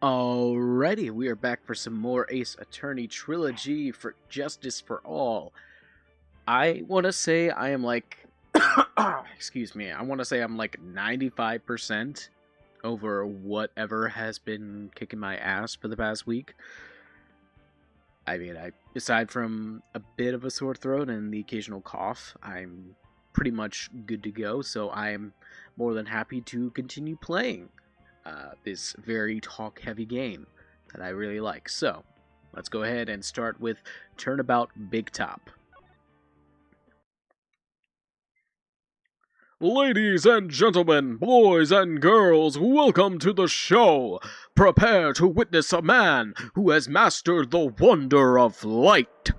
Alrighty, we are back for some more Ace Attorney Trilogy for Justice for All. I want to say I am like, excuse me, I want to say I'm like 95% over whatever has been kicking my ass for the past week. I mean, aside from a bit of a sore throat and the occasional cough, I'm pretty much good to go, so I'm more than happy to continue playing this very talk-heavy game that I really like. So, let's go ahead and start with Turnabout Big Top. Ladies and gentlemen, boys and girls, welcome to the show. Prepare to witness a man who has mastered the wonder of light.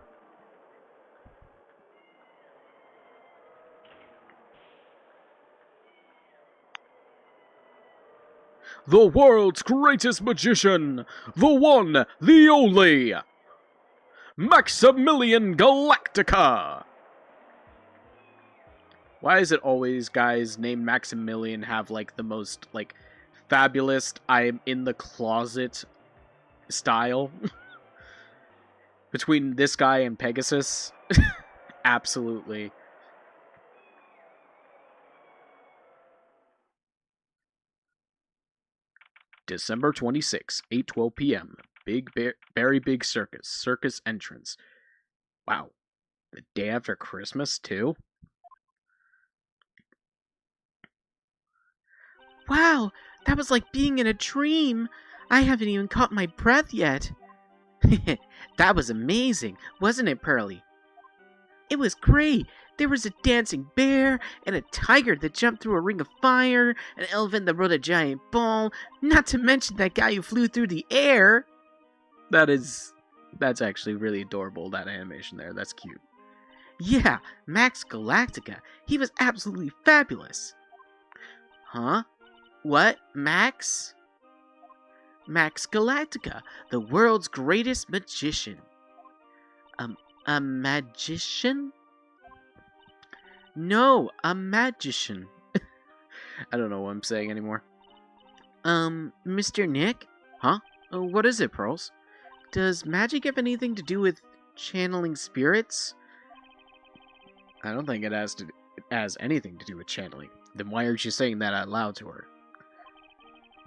The world's greatest magician, the one, the only, Maximilian Galactica. Why is it always guys named Maximilian have like the most like fabulous I am in the closet style? Between this guy and Pegasus? Absolutely. December 26, 8:12 p.m. Very Big Circus entrance. Wow. The day after Christmas, too? Wow, that was like being in a dream. I haven't even caught my breath yet. That was amazing, wasn't it, Pearly? It was great. There was a dancing bear, and a tiger that jumped through a ring of fire, an elephant that rode a giant ball, not to mention that guy who flew through the air. That's actually really adorable, that animation there. That's cute. Yeah, Max Galactica. He was absolutely fabulous. Huh? What? Max? Max Galactica, the world's greatest magician. A magician? No, a magician. I don't know what I'm saying anymore. Mr. Nick? Huh? What is it, Pearls? Does magic have anything to do with channeling spirits? I don't think it has anything to do with channeling. Then why aren't you saying that out loud to her?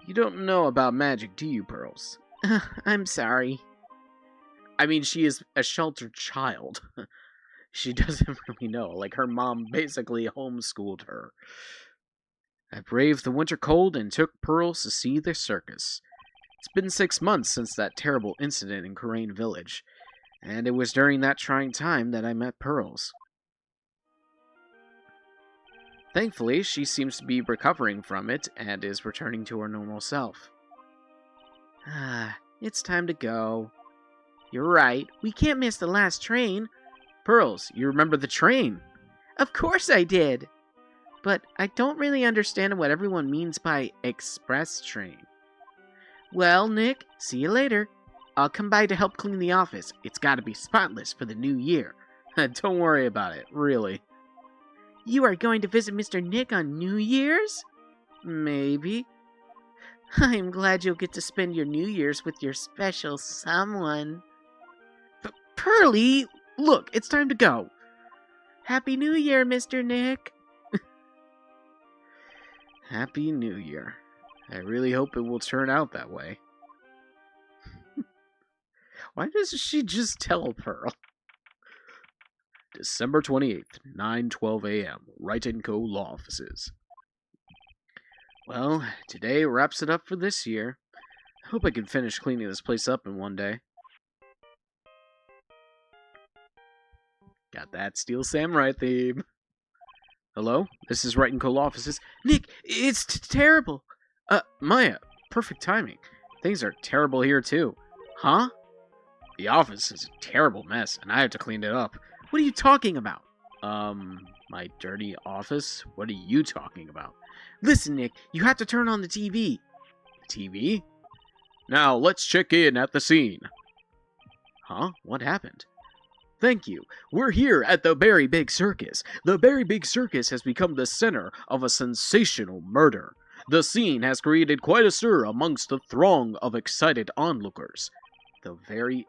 You don't know about magic, do you, Pearls? I'm sorry. I mean, she is a sheltered child. She doesn't really know. Like, her mom basically homeschooled her. I braved the winter cold and took Pearls to see the circus. It's been 6 months since that terrible incident in Crane Village, and it was during that trying time that I met Pearls. Thankfully, she seems to be recovering from it and is returning to her normal self. It's time to go. You're right, we can't miss the last train. Pearls, you remember the train? Of course I did. But I don't really understand what everyone means by express train. Well, Nick, see you later. I'll come by to help clean the office. It's gotta be spotless for the new year. Don't worry about it, really. You are going to visit Mr. Nick on New Year's? Maybe. I'm glad you'll get to spend your New Year's with your special someone. Pearly, look, it's time to go. Happy New Year, Mr. Nick. Happy New Year. I really hope it will turn out that way. Why doesn't she just tell Pearl? December 28th, 9:12 a.m., WRIGHT & Co. Law Offices. Well, today wraps it up for this year. I hope I can finish cleaning this place up in one day. Got that Steel Samurai theme. Hello? This is WRIGHT & Co. Law Offices. Nick, it's terrible. Maya, perfect timing. Things are terrible here, too. Huh? The office is a terrible mess, and I have to clean it up. What are you talking about? My dirty office? What are you talking about? Listen, Nick, you have to turn on the TV. TV? Now, let's check in at the scene. Huh? What happened? Thank you. We're here at the Very Big Circus. The Very Big Circus has become the center of a sensational murder. The scene has created quite a stir amongst the throng of excited onlookers. The very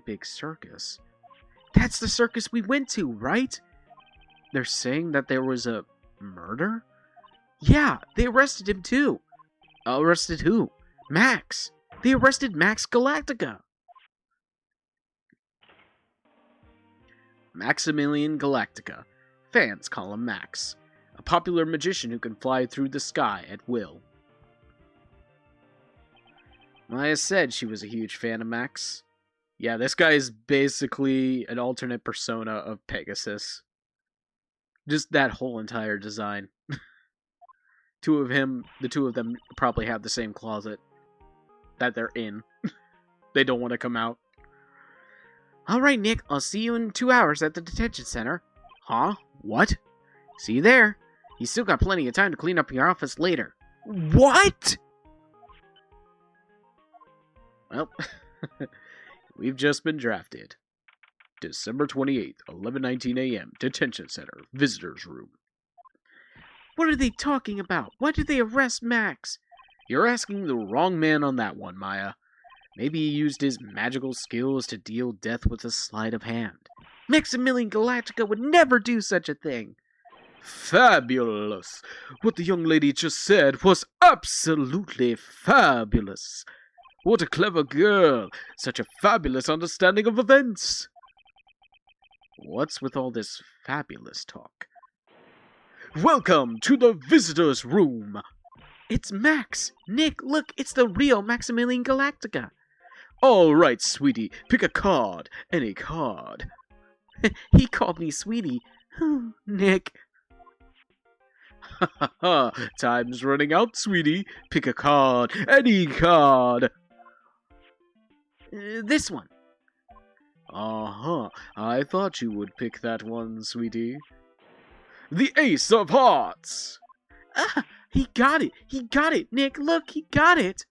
big circus. That's the circus we went to, right? They're saying that there was a murder? Yeah, they arrested him too. Arrested who? Max. They arrested Max Galactica. Maximilian Galactica. Fans call him Max. A popular magician who can fly through the sky at will. Maya said she was a huge fan of Max. Yeah, this guy is basically an alternate persona of Pegasus. Just that whole entire design. The two of them probably have the same closet that they're in. They don't want to come out. Alright, Nick, I'll see you in 2 hours at the detention center. Huh? What? See you there. You still got plenty of time to clean up your office later. What? Well, we've just been drafted. December 28th, 11:19 a.m. Detention Center, Visitors Room. What are they talking about? Why did they arrest Max? You're asking the wrong man on that one, Maya. Maybe he used his magical skills to deal death with a sleight of hand. Maximilian Galactica would never do such a thing. Fabulous! What the young lady just said was absolutely fabulous. What a clever girl! Such a fabulous understanding of events! What's with all this fabulous talk? Welcome to the visitors' room! It's Max! Nick, look, it's the real Maximilian Galactica. All right, sweetie, pick a card. Any card. He called me sweetie. Nick. Ha ha ha! Time's running out, sweetie. Pick a card. Any card. This one. Uh-huh. I thought you would pick that one, sweetie. The Ace of Hearts! Ah, he got it! He got it! Nick, look, he got it!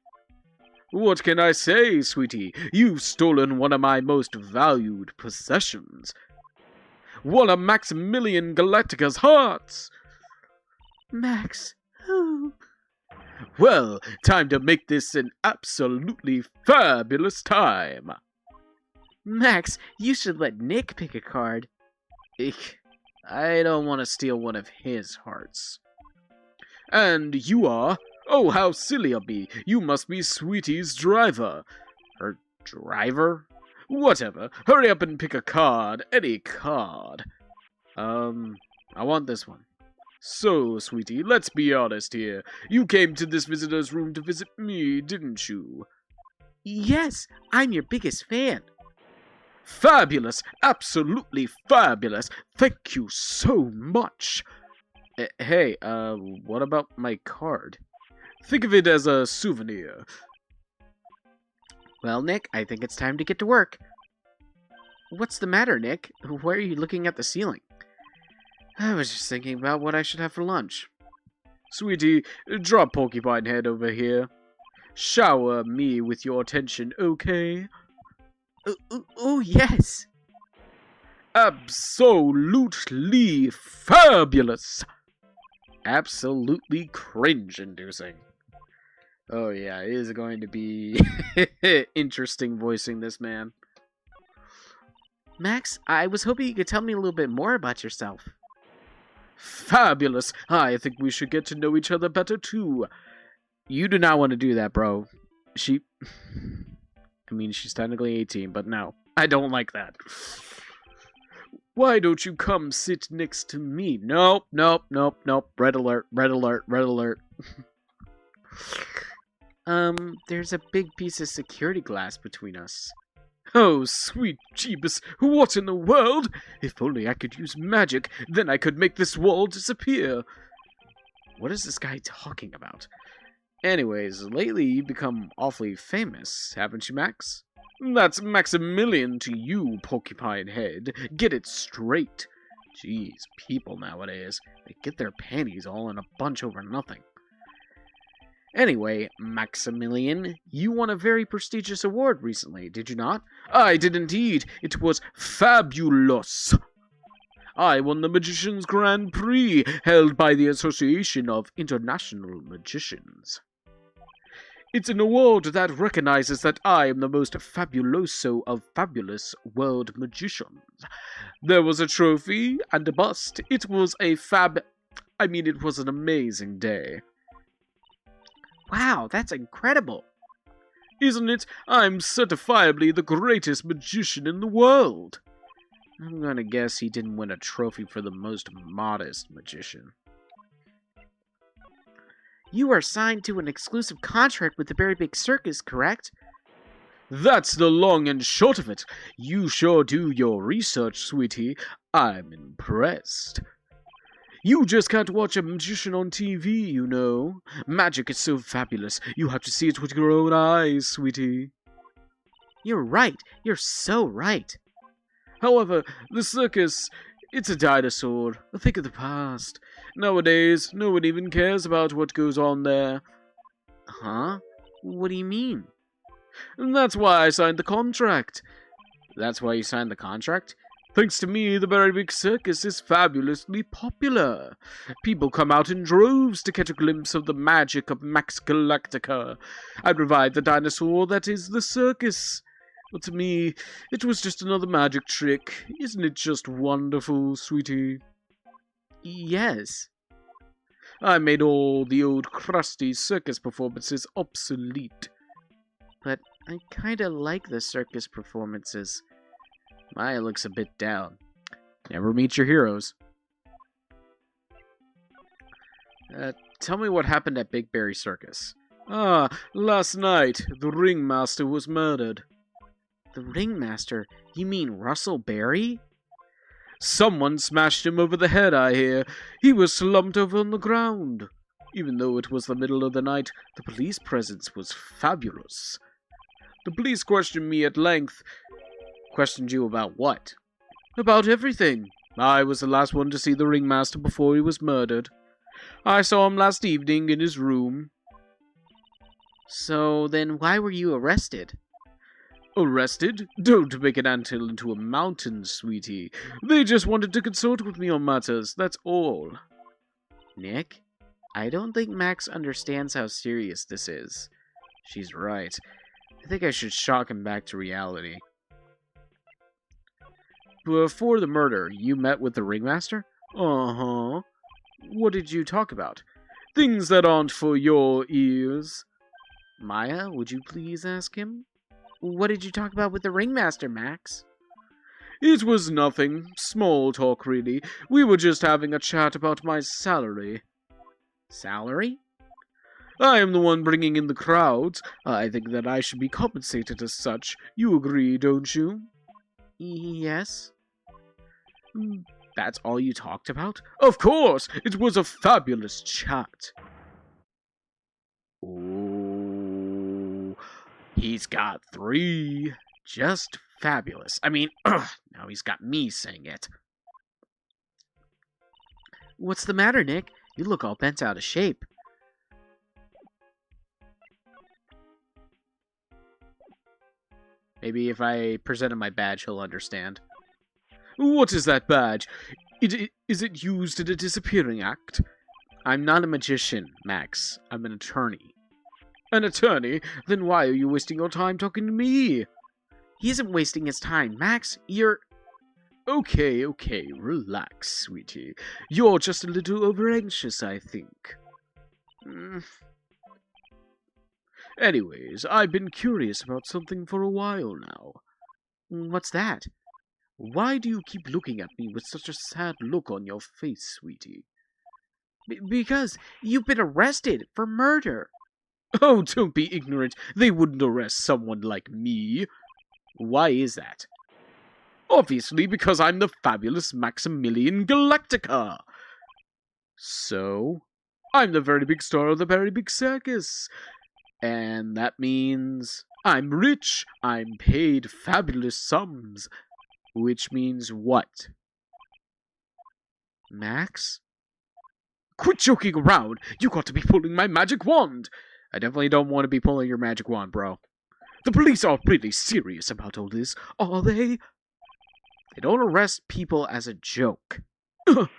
What can I say, sweetie? You've stolen one of my most valued possessions. One of Maximilian Galactica's hearts! Max. Well, time to make this an absolutely fabulous time. Max, you should let Nick pick a card. I don't want to steal one of his hearts. And you are? Oh, how silly of me. You must be Sweetie's driver. Her driver? Whatever. Hurry up and pick a card. Any card. I want this one. So, Sweetie, let's be honest here. You came to this visitor's room to visit me, didn't you? Yes, I'm your biggest fan. Fabulous! Absolutely fabulous! Thank you so much! Hey, what about my card? Think of it as a souvenir. Well, Nick, I think it's time to get to work. What's the matter, Nick? Why are you looking at the ceiling? I was just thinking about what I should have for lunch. Sweetie, drop Porcupine Head over here. Shower me with your attention, okay? Oh, yes. Absolutely fabulous. Absolutely cringe-inducing. Oh yeah, it is going to be interesting voicing this man. Max, I was hoping you could tell me a little bit more about yourself. Fabulous. I think we should get to know each other better too. You do not want to do that, bro. She's technically 18, but no. I don't like that. Why don't you come sit next to me? Nope. Red alert. There's a big piece of security glass between us. Oh, sweet Jeebus, what in the world? If only I could use magic, then I could make this wall disappear. What is this guy talking about? Anyways, lately you've become awfully famous, haven't you, Max? That's Maximilian to you, Porcupine Head. Get it straight. Jeez, people nowadays, they get their panties all in a bunch over nothing. Anyway, Maximilian, you won a very prestigious award recently, did you not? I did indeed. It was fabulous. I won the Magician's Grand Prix, held by the Association of International Magicians. It's an award that recognizes that I am the most fabuloso of fabulous world magicians. There was a trophy and a bust. It was it was an amazing day. Wow, that's incredible. Isn't it? I'm certifiably the greatest magician in the world. I'm gonna guess he didn't win a trophy for the most modest magician. You are signed to an exclusive contract with the Very Big Circus, correct? That's the long and short of it. You sure do your research, sweetie. I'm impressed. You just can't watch a magician on TV, you know. Magic is so fabulous. You have to see it with your own eyes, sweetie. You're right. You're so right. However, the circus, it's a dinosaur, a thing of the past. Nowadays, no one even cares about what goes on there. Huh? What do you mean? And that's why I signed the contract. That's why you signed the contract? Thanks to me, the Very Big Circus is fabulously popular. People come out in droves to catch a glimpse of the magic of Max Galactica. I provide the dinosaur that is the circus. But to me, it was just another magic trick. Isn't it just wonderful, sweetie? Yes. I made all the old crusty circus performances obsolete. But I kinda like the circus performances. Maya looks a bit down. Never meet your heroes. Tell me what happened at Big Berry Circus. Last night, the ringmaster was murdered. The ringmaster? You mean Russell Berry? Someone smashed him over the head, I hear. He was slumped over on the ground. Even though it was the middle of the night, the police presence was fabulous. The police questioned me at length. Questioned you about what? About everything. I was the last one to see the ringmaster before he was murdered. I saw him last evening in his room. So then why were you arrested? Arrested? Don't make an anthill into a mountain, sweetie. They just wanted to consult with me on matters, that's all. Nick, I don't think Max understands how serious this is. She's right. I think I should shock him back to reality. Before the murder, you met with the ringmaster? Uh-huh. What did you talk about? Things that aren't for your ears. Maya, would you please ask him? What did you talk about with the ringmaster, Max? It was nothing. Small talk, really. We were just having a chat about my salary. Salary? I am the one bringing in the crowds. I think that I should be compensated as such. You agree, don't you? Yes. That's all you talked about? Of course! It was a fabulous chat. Oh, he's got 3. Just fabulous. I mean, now he's got me saying it. What's the matter, Nick? You look all bent out of shape. Maybe if I presented my badge, he'll understand. What is that badge? Is it used in a disappearing act? I'm not a magician, Max. I'm an attorney. An attorney? Then why are you wasting your time talking to me? He isn't wasting his time, Max. You're... Okay, relax, sweetie. You're just a little over-anxious, I think. Anyways, I've been curious about something for a while now. What's that? Why do you keep looking at me with such a sad look on your face, sweetie? Because you've been arrested for murder. Oh, don't be ignorant. They wouldn't arrest someone like me. Why is that? Obviously, because I'm the fabulous Maximilian Galactica. So? I'm the very big star of the Very Big Circus. And that means... I'm rich. I'm paid fabulous sums. Which means what? Max? Quit joking around. You got to be pulling my magic wand. I definitely don't want to be pulling your magic wand, bro. The police are really serious about all this, are they? They don't arrest people as a joke. Look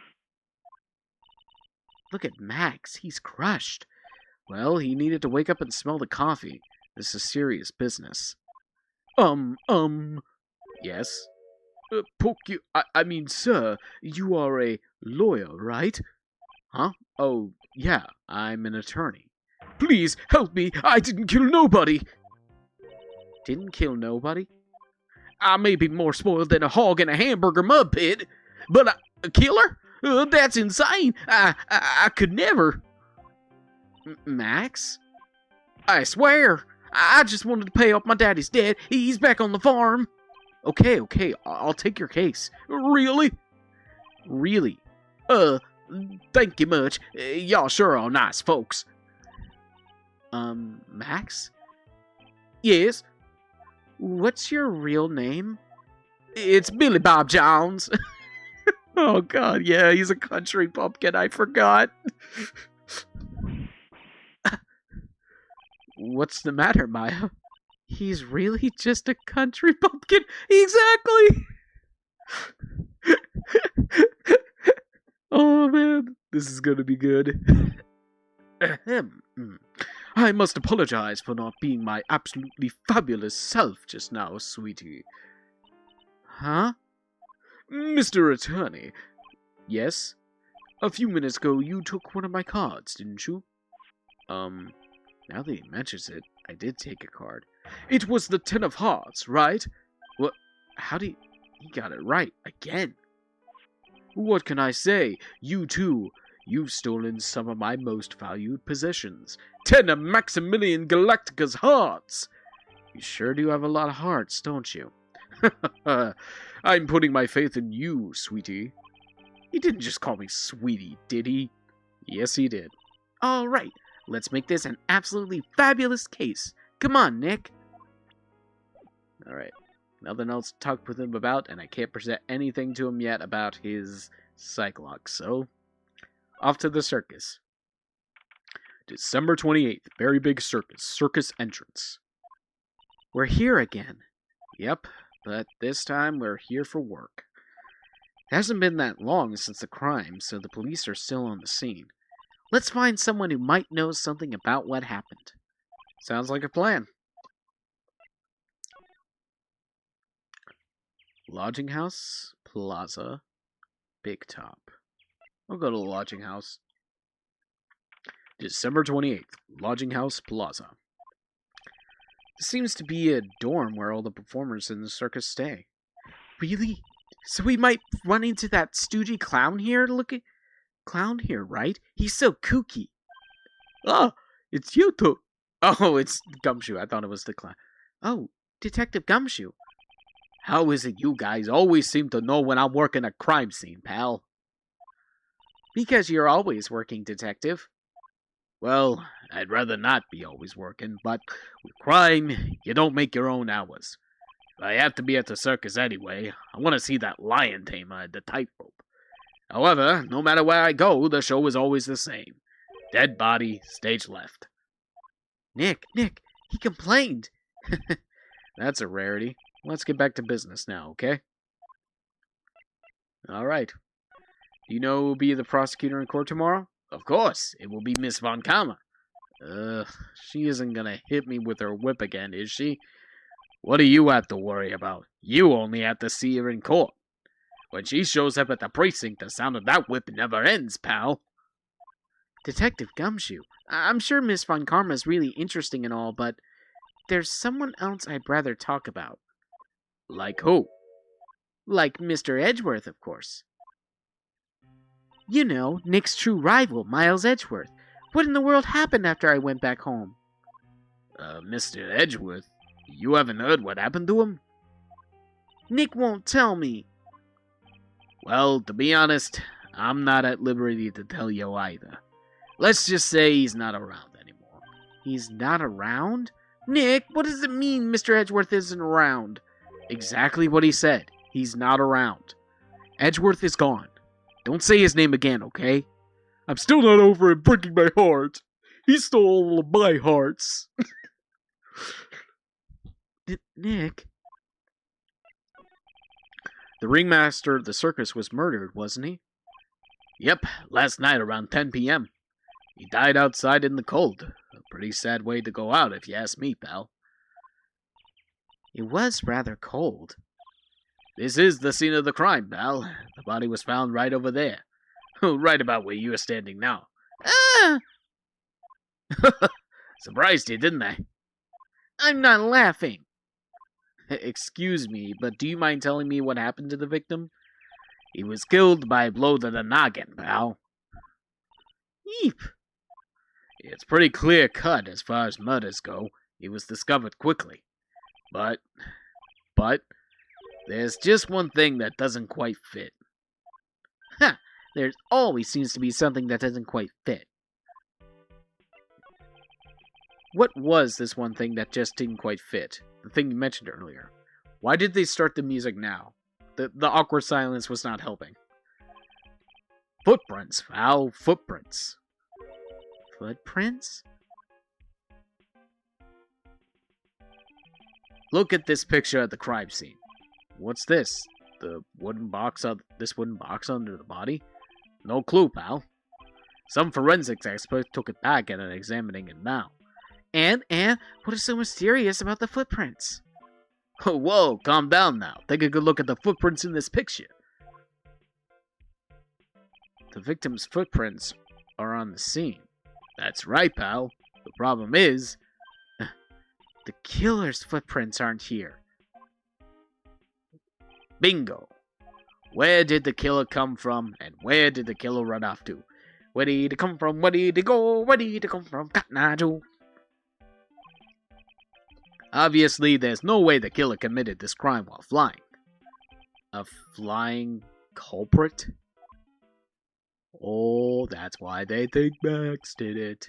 at Max. He's crushed. Well, he needed to wake up and smell the coffee. This is serious business. Yes? I mean, sir, you are a lawyer, right? Huh? Oh, yeah, I'm an attorney. Please help me. I didn't kill nobody. Didn't kill nobody? I may be more spoiled than a hog in a hamburger mud pit, but a killer? That's insane. I could never. Max? I swear. I just wanted to pay off my daddy's debt. He's back on the farm. Okay, I'll take your case. Really? Really? Thank you much. Y'all sure are nice folks. Max? Yes? What's your real name? It's Billy Bob Jones. Oh, God, yeah, he's a country bumpkin. I forgot. What's the matter, Maya? He's really just a country bumpkin? Exactly! Oh, man, this is gonna be good. I must apologize for not being my absolutely fabulous self just now, sweetie. Huh? Mr. Attorney, Yes? a few minutes ago you took one of my cards, didn't you? Now that he mentions it, I did take a card. It was the 10 of hearts, right? How do you... He got it right, again. What can I say? You too. You've stolen some of my most valued possessions. 10 of Maximilian Galactica's hearts! You sure do have a lot of hearts, don't you? I'm putting my faith in you, sweetie. He didn't just call me sweetie, did he? Yes, he did. All right, let's make this an absolutely fabulous case. Come on, Nick. Alright. Nothing else to talk with him about, and I can't present anything to him yet about his Cyclox, so... Off to the circus. December 28th, very big circus entrance. We're here again. Yep, but this time we're here for work. It hasn't been that long since the crime, so the police are still on the scene. Let's find someone who might know something about what happened. Sounds like a plan. Lodging house, plaza, big top. I'll go to the lodging house. December 28th, lodging house, plaza. This seems to be a dorm where all the performers in the circus stay. Really? So we might run into that stoogey clown here? Clown here, right? He's so kooky. Ah, it's you two. Oh, it's Gumshoe. I thought it was the clown. Oh, Detective Gumshoe. How is it you guys always seem to know when I'm working a crime scene, pal? Because you're always working, detective. Well, I'd rather not be always working, but with crime, you don't make your own hours. If I have to be at the circus anyway, I want to see that lion tamer at the tightrope. However, no matter where I go, the show is always the same. Dead body, stage left. Nick, he complained. That's a rarity. Let's get back to business now, okay? Alright. Do you know who will be the prosecutor in court tomorrow? Of course, it will be Miss Von Kammer. She isn't gonna hit me with her whip again, is she? What do you have to worry about? You only have to see her in court. When she shows up at the precinct, the sound of that whip never ends, pal. Detective Gumshoe, I'm sure Miss Von Karma's really interesting and all, but there's someone else I'd rather talk about. Like who? Like Mr. Edgeworth, of course. You know, Nick's true rival, Miles Edgeworth. What in the world happened after I went back home? Mr. Edgeworth? You haven't heard what happened to him? Nick won't tell me. Well, to be honest, I'm not at liberty to tell you either. Let's just say he's not around anymore. He's not around? Nick, what does it mean Mr. Edgeworth isn't around? Exactly what he said. He's not around. Edgeworth is gone. Don't say his name again, okay? I'm still not over him breaking my heart. He stole all of my hearts. Nick? The ringmaster of the circus was murdered, wasn't he? Yep, last night around 10 p.m. He died outside in the cold. A pretty sad way to go out, if you ask me, pal. It was rather cold. This is the scene of the crime, pal. The body was found right over there. Right about where you're standing now. Ah! Surprised you, didn't I? I'm not laughing. Excuse me, but do you mind telling me what happened to the victim? He was killed by a blow to the noggin, pal. Eep. It's pretty clear cut as far as murders go. He was discovered quickly. But, there's just one thing that doesn't quite fit. Ha! There always seems to be something that doesn't quite fit. What was this one thing that just didn't quite fit? The thing you mentioned earlier. Why did they start the music now? The awkward silence was not helping. Footprints, pal. Footprints. Footprints? Look at this picture at the crime scene. What's this? This wooden box under the body? No clue, pal. Some forensics expert took it back and are examining it now. And what is so mysterious about the footprints? Whoa, calm down now. Take a good look at the footprints in this picture. The victim's footprints are on the scene. That's right, pal. The problem is, the killer's footprints aren't here. Bingo. Where did the killer come from, and where did the killer run off to? Where did he come from? Where did he go? Where did he come from? Cotton Eye Joe. Obviously, there's no way the killer committed this crime while flying. A flying culprit? Oh, that's why they think Max did it.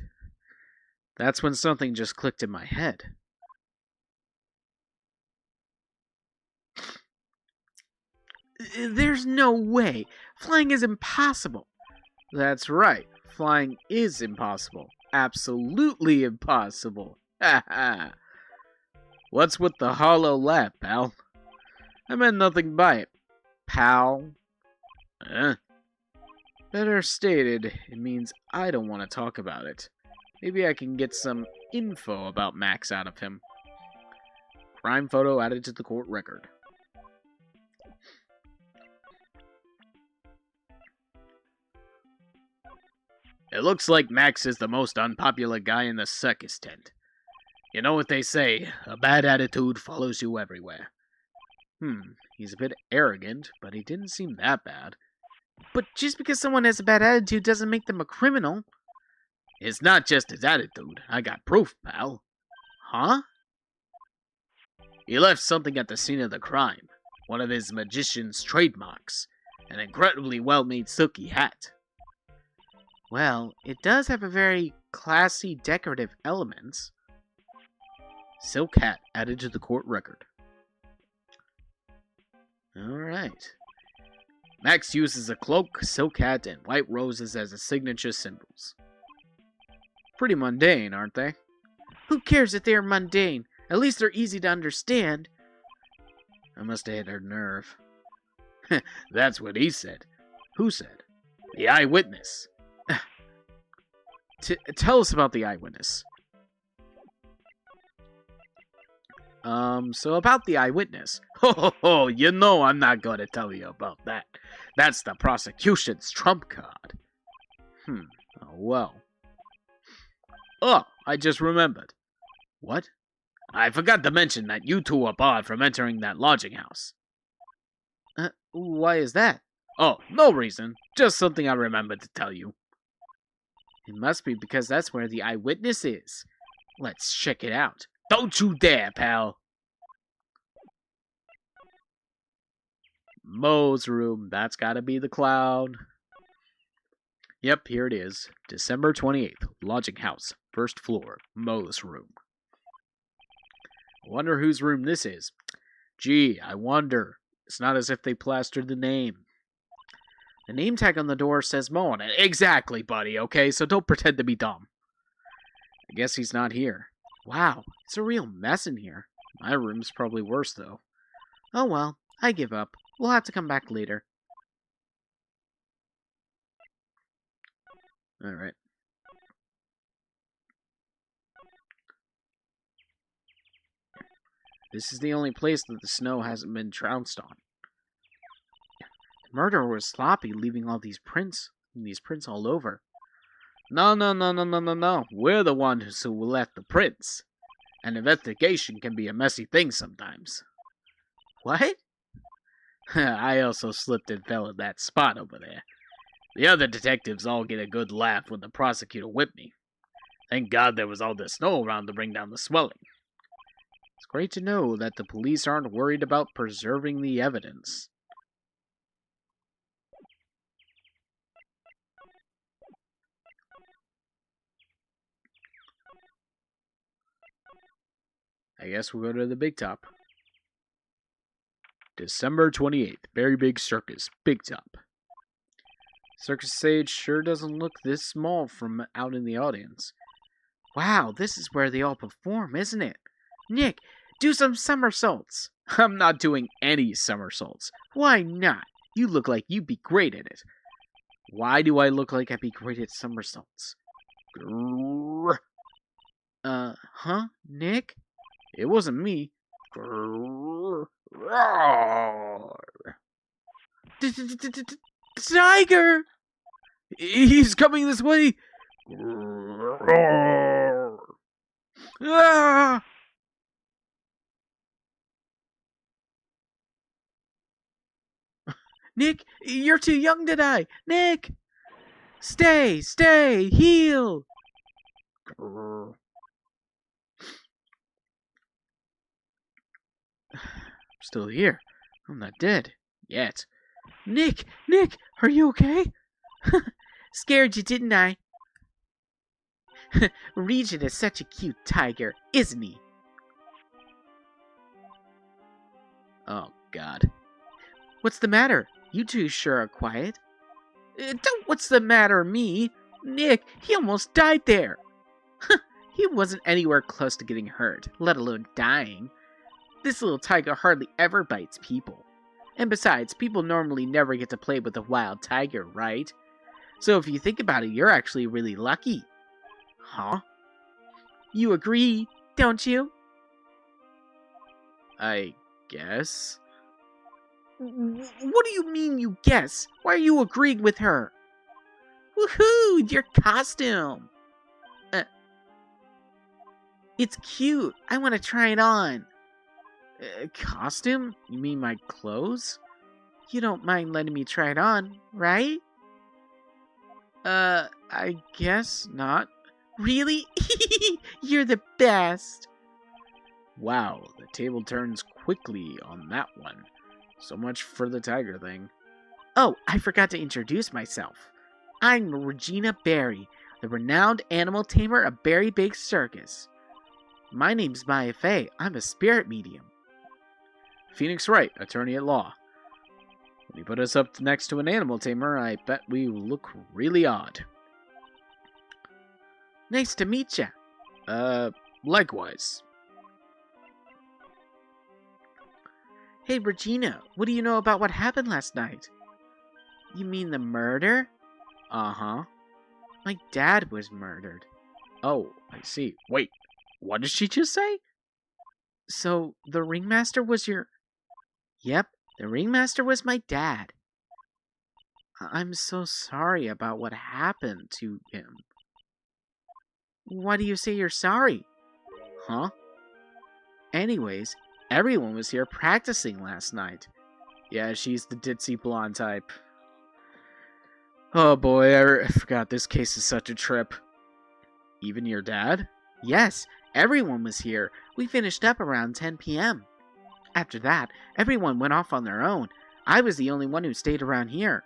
That's when something just clicked in my head. There's no way. Flying is impossible. That's right. Flying is impossible. Absolutely impossible. Ha ha. What's with the hollow laugh, pal? I meant nothing by it. Pal? Better stated, it means I don't want to talk about it. Maybe I can get some info about Max out of him. Crime photo added to the court record. It looks like Max is the most unpopular guy in the circus tent. You know what they say, a bad attitude follows you everywhere. He's a bit arrogant, but he didn't seem that bad. But just because someone has a bad attitude doesn't make them a criminal. It's not just his attitude. I got proof, pal. Huh? He left something at the scene of the crime. One of his magician's trademarks. An incredibly well-made silky hat. Well, it does have a very classy decorative elements. Silk hat added to the court record. Alright. Max uses a cloak, silk hat, and white roses as his signature symbols. Pretty mundane, aren't they? Who cares if they are mundane? At least they're easy to understand. I must have hit her nerve. That's what he said. Who said? The eyewitness. Tell us about the eyewitness. So about the eyewitness. Ho, you know I'm not going to tell you about that. That's the prosecution's trump card. Oh, well. Oh, I just remembered. What? I forgot to mention that you two are barred from entering that lodging house. Why is that? Oh, no reason. Just something I remembered to tell you. It must be because that's where the eyewitness is. Let's check it out. Don't you dare, pal. Moe's room. That's gotta be the cloud. Yep, here it is. December 28th. Lodging house. First floor. Moe's room. I wonder whose room this is. Gee, I wonder. It's not as if they plastered the name. The name tag on the door says Moe on it. Exactly, buddy, okay? So don't pretend to be dumb. I guess he's not here. Wow, it's a real mess in here. My room's probably worse, though. Oh well, I give up. We'll have to come back later. Alright. This is the only place that the snow hasn't been trounced on. The murderer was sloppy, leaving all these prints all over. No. We're the ones who left the prints. An investigation can be a messy thing sometimes. What? I also slipped and fell in that spot over there. The other detectives all get a good laugh when the prosecutor whipped me. Thank God there was all this snow around to bring down the swelling. It's great to know that the police aren't worried about preserving the evidence. I guess we'll go to the big top. December 28th, Very Big Circus, Big Top. Circus stage sure doesn't look this small from out in the audience. Wow, this is where they all perform, isn't it? Nick, do some somersaults. I'm not doing any somersaults. Why not? You look like you'd be great at it. Why do I look like I'd be great at somersaults? Grrr. Huh? Nick? It wasn't me. Grrr. Roar. Tiger! He's coming this way. Roar. Ah! Nick, you're too young to die. Nick! Stay, heal! Grrr. I'm still here. I'm not dead. Yet. Nick, are you okay? Scared you, didn't I? Regent is such a cute tiger, isn't he? Oh, God. What's the matter? You two sure are quiet. Don't what's the matter, me? Nick, he almost died there. He wasn't anywhere close to getting hurt, let alone dying. This little tiger hardly ever bites people. And besides, people normally never get to play with a wild tiger, right? So if you think about it, you're actually really lucky. Huh? You agree, don't you? I guess. What do you mean you guess? Why are you agreeing with her? Woohoo! Your costume! It's cute. I want to try it on. Costume? You mean my clothes? You don't mind letting me try it on, right? I guess not. Really? You're the best. Wow, the table turns quickly on that one. So much for the tiger thing. Oh, I forgot to introduce myself. I'm Regina Berry, the renowned animal tamer of Berry Big Circus. My name's Maya Fey. I'm a spirit medium. Phoenix Wright, attorney at law. When you put us up next to an animal tamer, I bet we look really odd. Nice to meet ya. Likewise. Hey, Regina, what do you know about what happened last night? You mean the murder? Uh-huh. My dad was murdered. Oh, I see. Wait, what did she just say? So, the ringmaster was your... Yep, the ringmaster was my dad. I'm so sorry about what happened to him. Why do you say you're sorry? Huh? Anyways, everyone was here practicing last night. Yeah, she's the ditzy blonde type. Oh boy, I forgot this case is such a trip. Even your dad? Yes, everyone was here. We finished up around 10 p.m. After that, everyone went off on their own. I was the only one who stayed around here.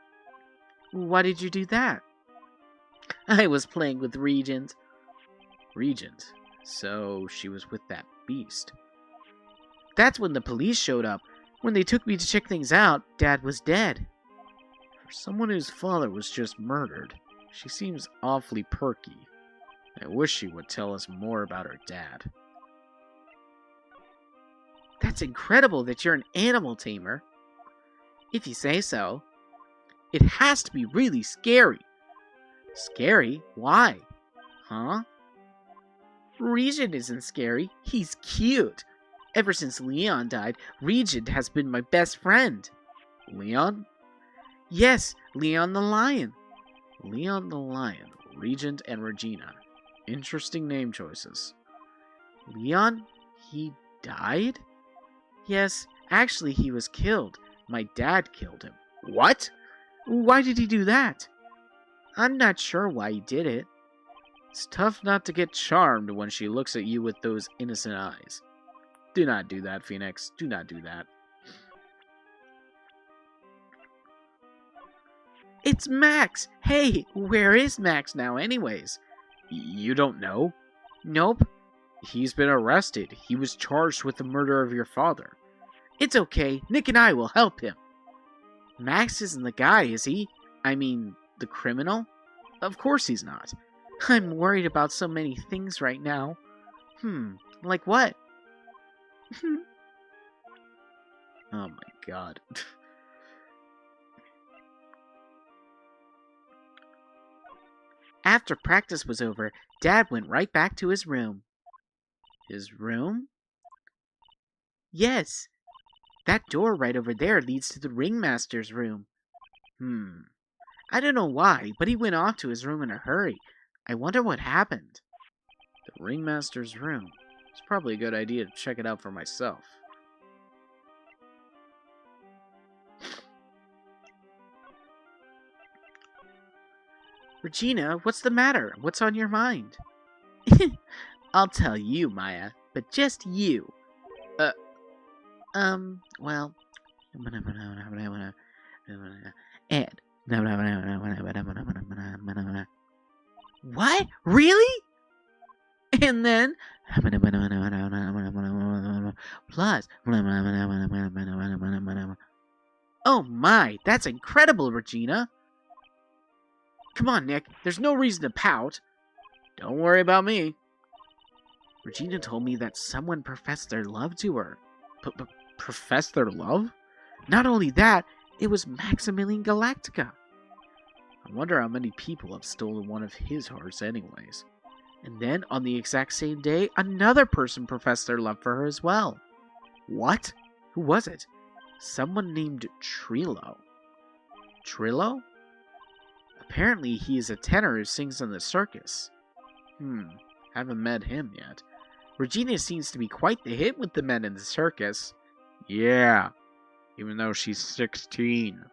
Why did you do that? I was playing with Regent. Regent? So she was with that beast. That's when the police showed up. When they took me to check things out, Dad was dead. For someone whose father was just murdered, she seems awfully perky. I wish she would tell us more about her dad. That's incredible that you're an animal tamer. If you say so. It has to be really scary. Scary? Why? Huh? Regent isn't scary. He's cute. Ever since Leon died, Regent has been my best friend. Leon? Yes, Leon the Lion. Leon the Lion, Regent, and Regina. Interesting name choices. Leon? He died? Yes, actually he was killed. My dad killed him. What? Why did he do that? I'm not sure why he did it. It's tough not to get charmed when she looks at you with those innocent eyes. Do not do that, Phoenix. Do not do that. It's Max! Hey, where is Max now anyways? You don't know? Nope. He's been arrested. He was charged with the murder of your father. It's okay. Nick and I will help him. Max isn't the guy, is he? I mean, the criminal? Of course he's not. I'm worried about so many things right now. Like what? Oh my god. After practice was over, Dad went right back to his room. His room? Yes. That door right over there leads to the ringmaster's room. I don't know why, but he went off to his room in a hurry. I wonder what happened. The ringmaster's room. It's probably a good idea to check it out for myself. Regina, what's the matter? What's on your mind? I'll tell you, Maya, but just you. Well... And... What? Really? And then... Plus... Oh my, that's incredible, Regina. Come on, Nick. There's no reason to pout. Don't worry about me. Regina told me that someone professed their love to her. Professed their love? Not only that, it was Maximilian Galactica. I wonder how many people have stolen one of his hearts anyways. And then, on the exact same day, another person professed their love for her as well. What? Who was it? Someone named Trilo. Trilo? Apparently, he is a tenor who sings in the circus. Haven't met him yet. Regina seems to be quite the hit with the men in the circus. Yeah, even though she's 16.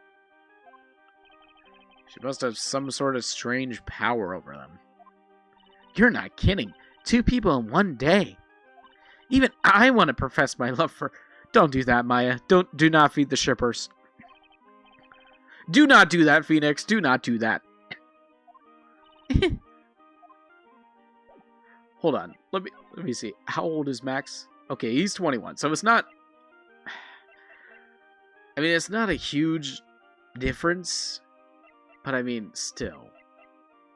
She must have some sort of strange power over them. You're not kidding. 2 people in one day. Even I want to profess my love for... Don't do that, Maya. Do not feed the shippers. Do not do that, Phoenix. Do not do that. Hold on. Let me see. How old is Max? Okay, he's 21. So it's not... I mean, it's not a huge difference. But I mean, still.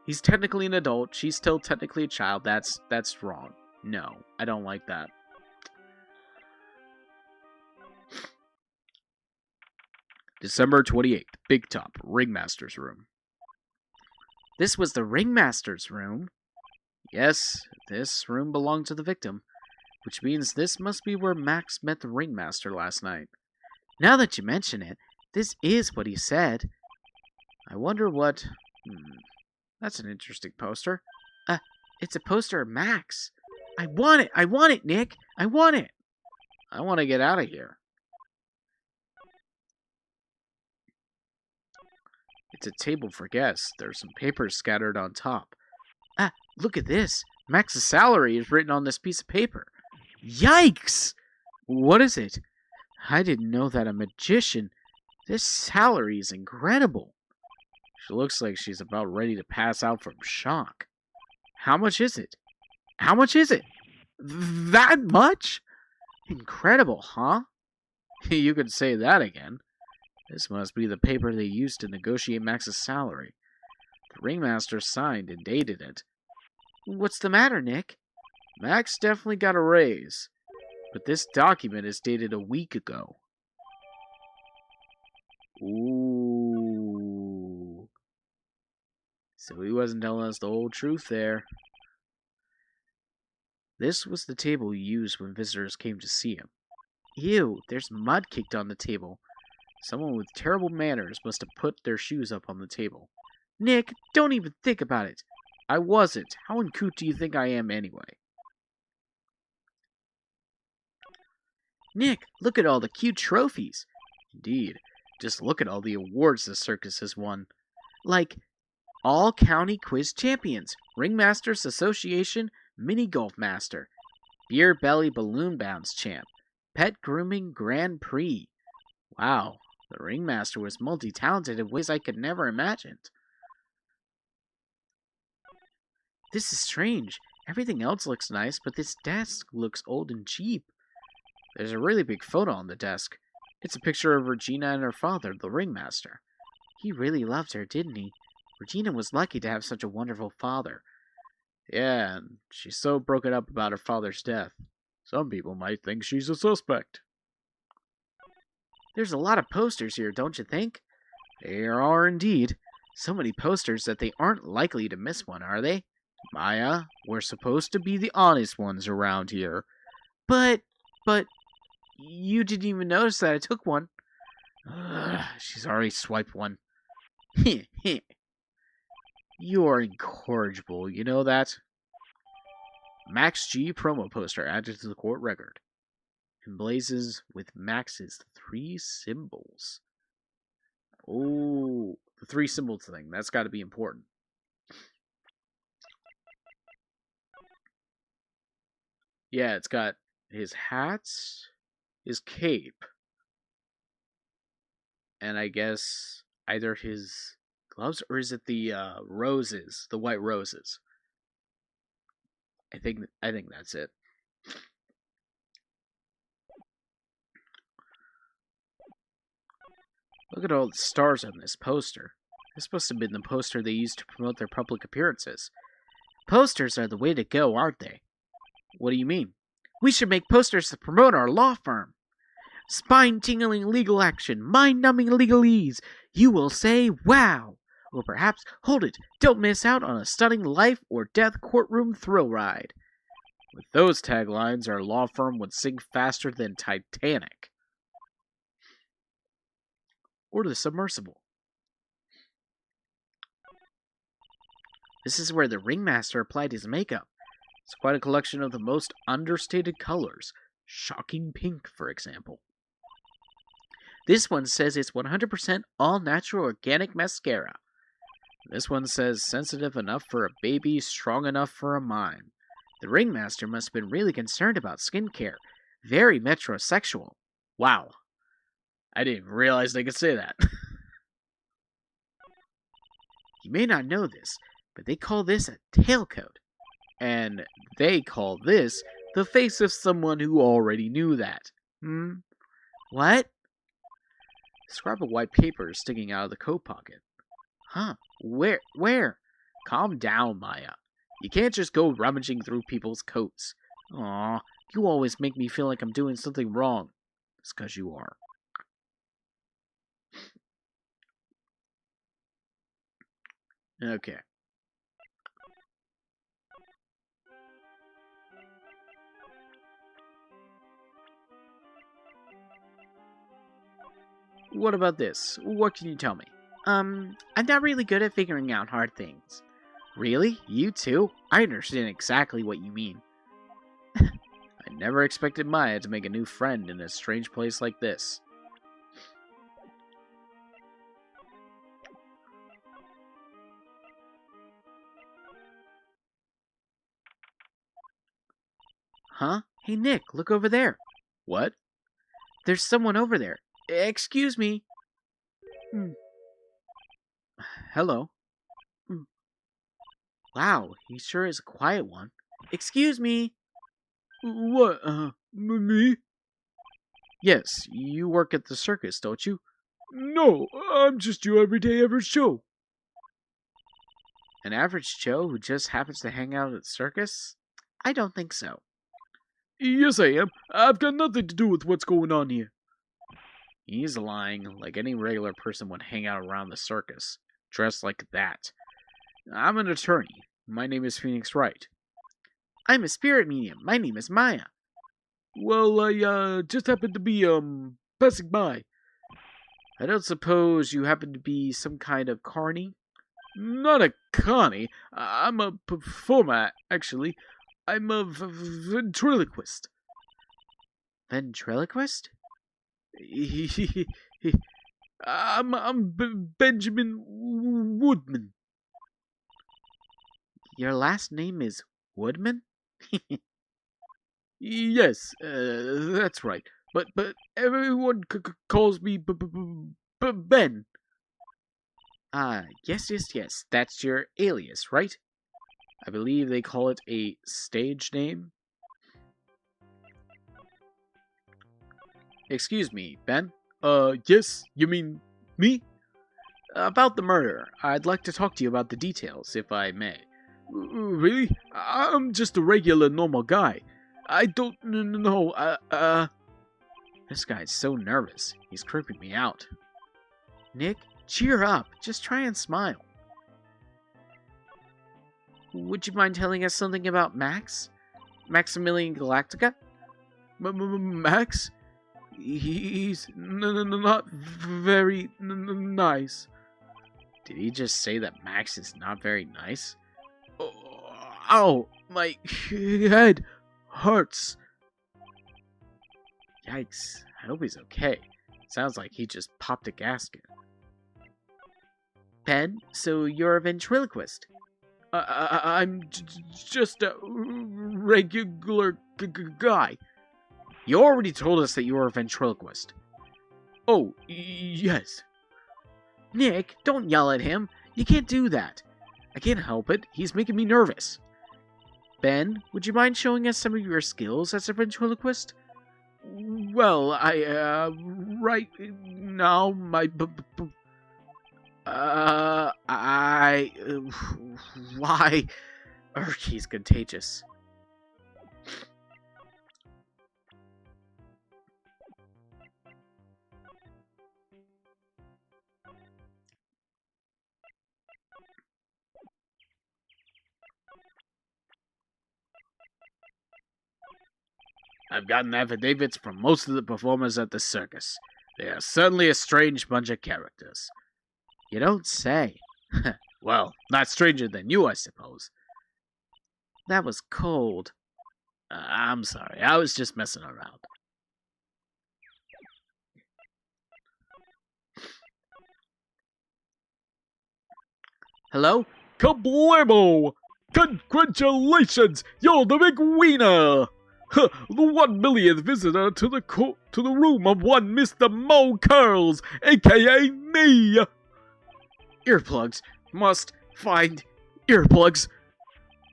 He's technically an adult. She's still technically a child. That's wrong. No, I don't like that. December 28th. Big Top. Ringmaster's room. This was the ringmaster's room? Yes, this room belonged to the victim, which means this must be where Max met the ringmaster last night. Now that you mention it, this is what he said. I wonder what... That's an interesting poster. It's a poster of Max. I want it, Nick! I want it! I want to get out of here. It's a table for guests. There's some papers scattered on top. Look at this. Max's salary is written on this piece of paper. Yikes! What is it? I didn't know that a magician... This salary is incredible. She looks like she's about ready to pass out from shock. How much is it? How much is it? That much? Incredible, huh? You could say that again. This must be the paper they used to negotiate Max's salary. The ringmaster signed and dated it. What's the matter, Nick? Max definitely got a raise, but this document is dated a week ago. Ooh. So he wasn't telling us the whole truth there. This was the table he used when visitors came to see him. Ew, there's mud caked on the table. Someone with terrible manners must have put their shoes up on the table. Nick, don't even think about it. I wasn't. How uncouth do you think I am anyway? Nick, look at all the cute trophies. Indeed. Just look at all the awards the circus has won. Like, all county quiz champions, Ringmasters Association Mini Golf Master, Beer Belly Balloon Bounce Champ, Pet Grooming Grand Prix. Wow, the Ringmaster was multi-talented in ways I could never imagine. This is strange. Everything else looks nice, but this desk looks old and cheap. There's a really big photo on the desk. It's a picture of Regina and her father, the Ringmaster. He really loved her, didn't he? Regina was lucky to have such a wonderful father. Yeah, and she's so broken up about her father's death. Some people might think she's a suspect. There's a lot of posters here, don't you think? There are indeed. So many posters that they aren't likely to miss one, are they? Maya, we're supposed to be the honest ones around here. But, you didn't even notice that I took one. She's already swiped one. Heh. You're incorrigible, you know that? Max G promo poster added to the court record. Emblazes with Max's 3 symbols. Oh, the 3 symbols thing. That's got to be important. Yeah, it's got his hats, his cape, and I guess either his gloves, or is it the roses, the white roses? I think that's it. Look at all the stars on this poster. This must have been the poster they used to promote their public appearances. Posters are the way to go, aren't they? What do you mean? We should make posters to promote our law firm. Spine-tingling legal action, mind-numbing legalese. You will say, wow. Or perhaps, hold it, don't miss out on a stunning life or death courtroom thrill ride. With those taglines, our law firm would sink faster than Titanic. Or the submersible. This is where the Ringmaster applied his makeup. It's quite a collection of the most understated colors. Shocking pink, for example. This one says it's 100% all-natural organic mascara. This one says sensitive enough for a baby, strong enough for a mime. The Ringmaster must have been really concerned about skincare. Very metrosexual. Wow. I didn't even realize they could say that. You may not know this, but they call this a tailcoat. And they call this the face of someone who already knew that. What? A scrap of white paper is sticking out of the coat pocket. Huh. Where? Calm down, Maya. You can't just go rummaging through people's coats. Aw, you always make me feel like I'm doing something wrong. It's 'cause you are. Okay. What about this? What can you tell me? I'm not really good at figuring out hard things. Really? You too? I understand exactly what you mean. I never expected Maya to make a new friend in a strange place like this. Huh? Hey Nick, look over there. What? There's someone over there. Excuse me. Hello. Wow, he sure is a quiet one. Excuse me. What, me? Yes, you work at the circus, don't you? No, I'm just your everyday average Joe. An average Joe who just happens to hang out at the circus? I don't think so. Yes, I am. I've got nothing to do with what's going on here. He's lying, like any regular person would hang out around the circus, dressed like that. I'm an attorney. My name is Phoenix Wright. I'm a spirit medium. My name is Maya. Well, I just happened to be passing by. I don't suppose you happen to be some kind of carny? Not a carny. I'm a performer, actually. I'm a ventriloquist. Ventriloquist? I'm Benjamin Woodman. Your last name is Woodman? Yes, that's right. But everyone calls me Ben. Yes. That's your alias, right? I believe they call it a stage name. Excuse me, Ben? Yes, you mean me? About the murder. I'd like to talk to you about the details, if I may. Really? I'm just a regular normal guy. I don't know, This guy's so nervous. He's creeping me out. Nick, cheer up. Just try and smile. Would you mind telling us something about Max? Maximilian Galactica? Max? He's not very nice. Did he just say that Max is not very nice? Oh, ow! My head hurts. Yikes. I hope he's okay. Sounds like he just popped a gasket. Ben, so you're a ventriloquist? I'm just a regular guy. You already told us that you were a ventriloquist. Oh, yes. Nick, don't yell at him. You can't do that. I can't help it. He's making me nervous. Ben, would you mind showing us some of your skills as a ventriloquist? Well, right now, why? He's contagious. I've gotten affidavits from most of the performers at the circus. They are certainly a strange bunch of characters. You don't say. Well, not stranger than you, I suppose. That was cold. I'm sorry, I was just messing around. Hello? Kablamo! Congratulations! You're the big winner! The 1 millionth visitor to the room of one Mr. Mo Curls, aka me! Earplugs. Must find earplugs.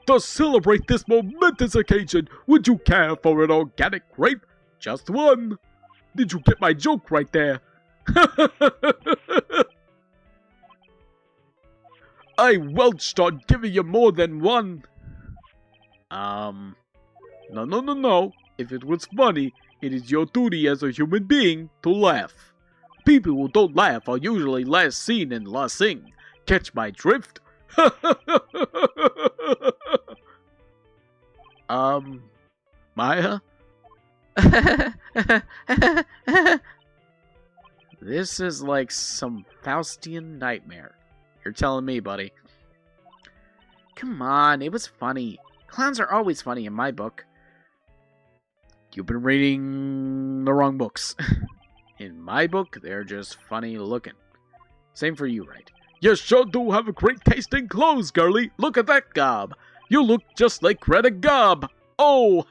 To celebrate this momentous occasion, would you care for an organic grape? Just one. Did you get my joke right there? I welched on giving you more than one. No. If it was funny, it is your duty as a human being to laugh. People who don't laugh are usually last seen and last sing. Catch my drift? Maya? This is like some Faustian nightmare. You're telling me, buddy. Come on, it was funny. Clowns are always funny in my book. You've been reading the wrong books. In my book, they're just funny looking. Same for you, right? You sure do have a great taste in clothes, girlie. Look at that gob. You look just like Greta Gob. Oh!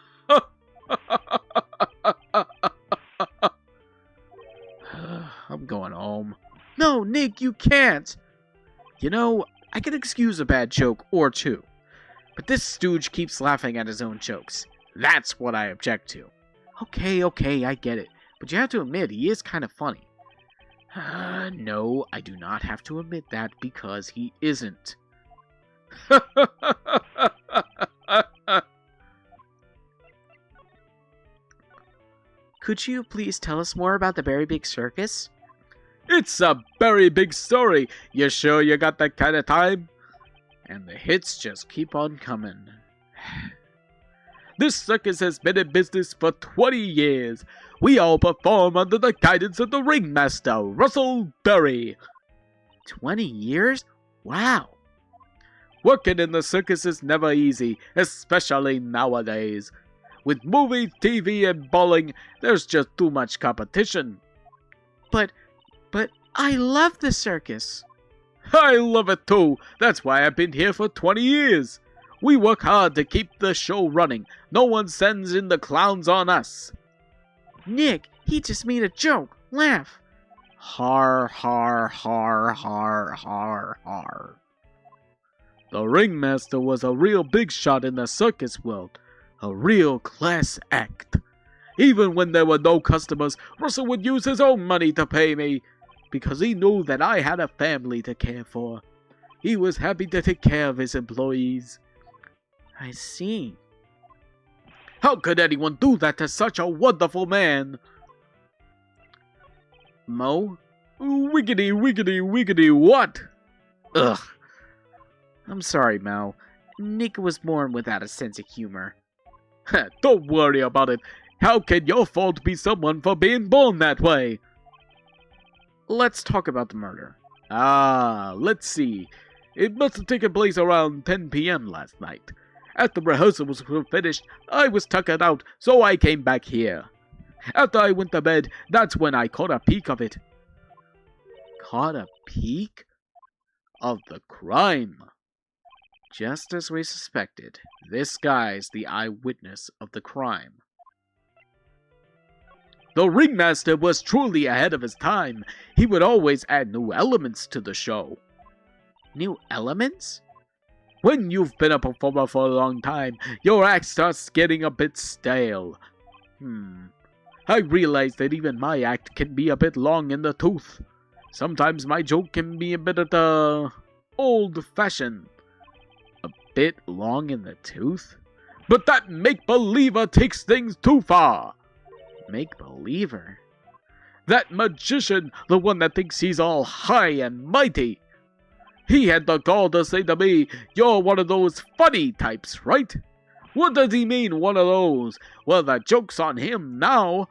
I'm going home. No, Nick, you can't. You know, I can excuse a bad joke or two. But this stooge keeps laughing at his own jokes. That's what I object to. Okay, I get it. But you have to admit, he is kind of funny. No, I do not have to admit that because he isn't. Could you please tell us more about the Very Big Circus? It's a very big story. You sure you got that kind of time? And the hits just keep on coming. This circus has been in business for 20 years. We all perform under the guidance of the ringmaster, Russell Berry. 20 years? Wow. Working in the circus is never easy, especially nowadays. With movies, TV, and bowling, there's just too much competition. But I love the circus. I love it too. That's why I've been here for 20 years. We work hard to keep the show running. No one sends in the clowns on us. Nick, he just made a joke. Laugh. Har, har, har, har, har, har. The ringmaster was a real big shot in the circus world. A real class act. Even when there were no customers, Russell would use his own money to pay me, because he knew that I had a family to care for. He was happy to take care of his employees. I see. How could anyone do that to such a wonderful man? Mo? Wiggity, wiggity, wiggity, what? Ugh. I'm sorry, Mo. Nick was born without a sense of humor. Don't worry about it. How can your fault be someone for being born that way? Let's talk about the murder. Let's see. It must have taken place around 10 p.m. last night. After rehearsal was finished, I was tuckered out, so I came back here. After I went to bed, that's when I caught a peek of it. Caught a peek? Of the crime. Just as we suspected, this guy's the eyewitness of the crime. The ringmaster was truly ahead of his time. He would always add new elements to the show. New elements? When you've been a performer for a long time, your act starts getting a bit stale. I realize that even my act can be a bit long in the tooth. Sometimes my joke can be a bit of the old-fashioned. A bit long in the tooth? But that make-believer takes things too far. Make-believer? That magician, the one that thinks he's all high and mighty. He had the gall to say to me, "You're one of those funny types, right?" What does he mean, one of those? Well, the joke's on him now.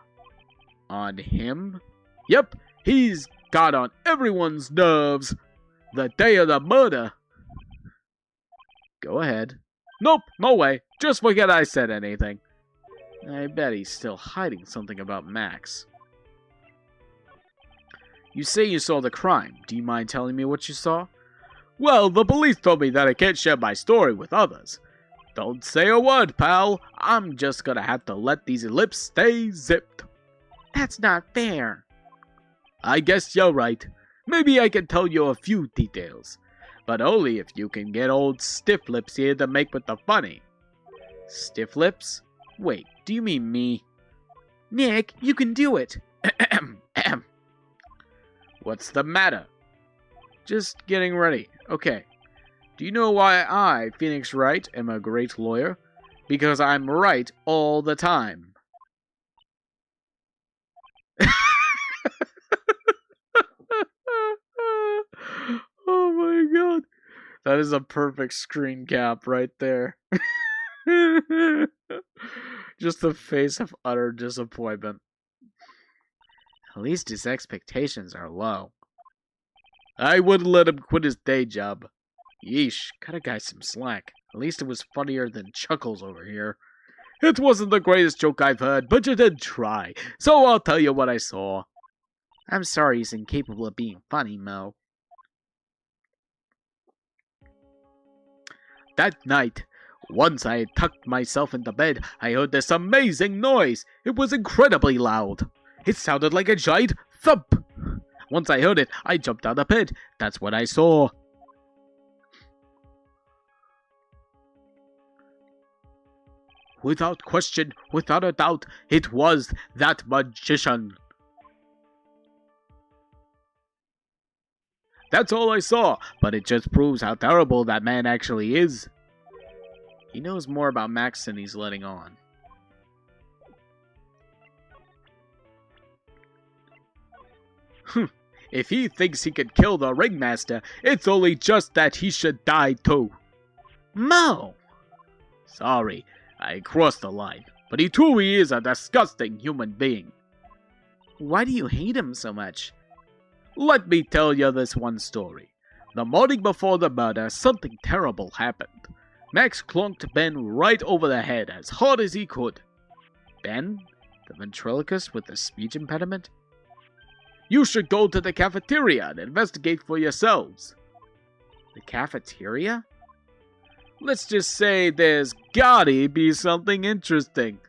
On him? Yep, he's got on everyone's nerves. The day of the murder. Go ahead. Nope, no way. Just forget I said anything. I bet he's still hiding something about Max. You say you saw the crime. Do you mind telling me what you saw? Well, the police told me that I can't share my story with others. Don't say a word, pal. I'm just gonna have to let these lips stay zipped. That's not fair. I guess you're right. Maybe I can tell you a few details. But only if you can get old Stiff Lips here to make with the funny. Stiff Lips? Wait, do you mean me? Nick, you can do it. What's the matter? Just getting ready. Okay. Do you know why I, Phoenix Wright, am a great lawyer? Because I'm right all the time. Oh my god. That is a perfect screen cap right there. Just the face of utter disappointment. At least his expectations are low. I wouldn't let him quit his day job. Yeesh, cut a guy some slack. At least it was funnier than Chuckles over here. It wasn't the greatest joke I've heard, but you did try, so I'll tell you what I saw. I'm sorry he's incapable of being funny, Mo. That night, once I had tucked myself into bed, I heard this amazing noise. It was incredibly loud. It sounded like a giant thump. Once I heard it, I jumped out of bed. That's what I saw. Without question, without a doubt, it was that magician. That's all I saw, but it just proves how terrible that man actually is. He knows more about Max than he's letting on. If he thinks he can kill the ringmaster, it's only just that he should die too. Mo! Sorry, I crossed the line, but he truly is a disgusting human being. Why do you hate him so much? Let me tell you this one story. The morning before the murder, something terrible happened. Max clunked Ben right over the head as hard as he could. Ben? The ventriloquist with the speech impediment? You should go to the cafeteria and investigate for yourselves. The cafeteria? Let's just say there's gotta be something interesting.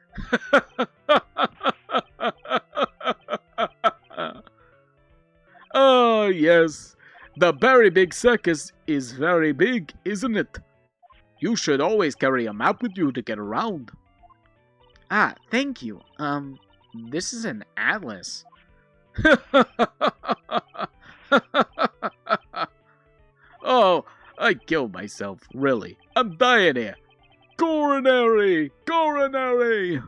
Oh, yes. The very big circus is very big, isn't it? You should always carry a map with you to get around. Ah, thank you. This is an atlas. Oh, I killed myself, really. I'm dying here. Coronary! Coronary!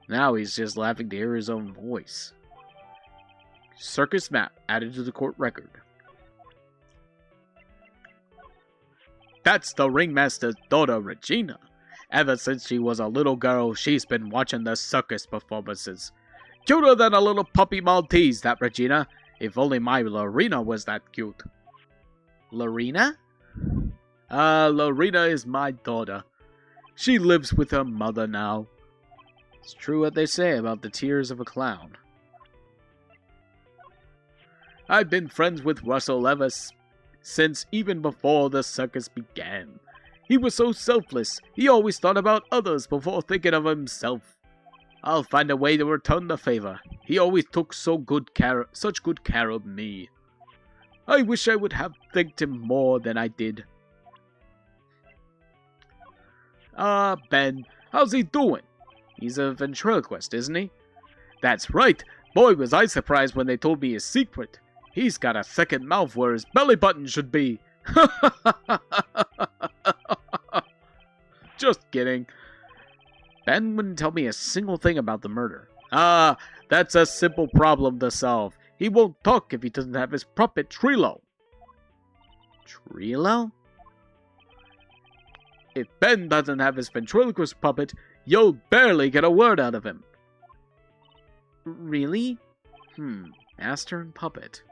Now he's just laughing to hear his own voice. Circus map added to the court record. That's the ringmaster's daughter, Regina. Ever since she was a little girl, she's been watching the circus performances. Cuter than a little puppy Maltese, that Regina. If only my Lorena was that cute. Lorena? Lorena is my daughter. She lives with her mother now. It's true what they say about the tears of a clown. I've been friends with Russell ever since even before the circus began. He was so selfless. He always thought about others before thinking of himself. I'll find a way to return the favor. He always took such good care of me. I wish I would have thanked him more than I did. Ben, how's he doing? He's a ventriloquist, isn't he? That's right. Boy, was I surprised when they told me his secret. He's got a second mouth where his belly button should be. Just kidding. Ben wouldn't tell me a single thing about the murder. That's a simple problem to solve. He won't talk if he doesn't have his puppet Trilo. Trilo? If Ben doesn't have his ventriloquist puppet, you'll barely get a word out of him. Really? Master and puppet.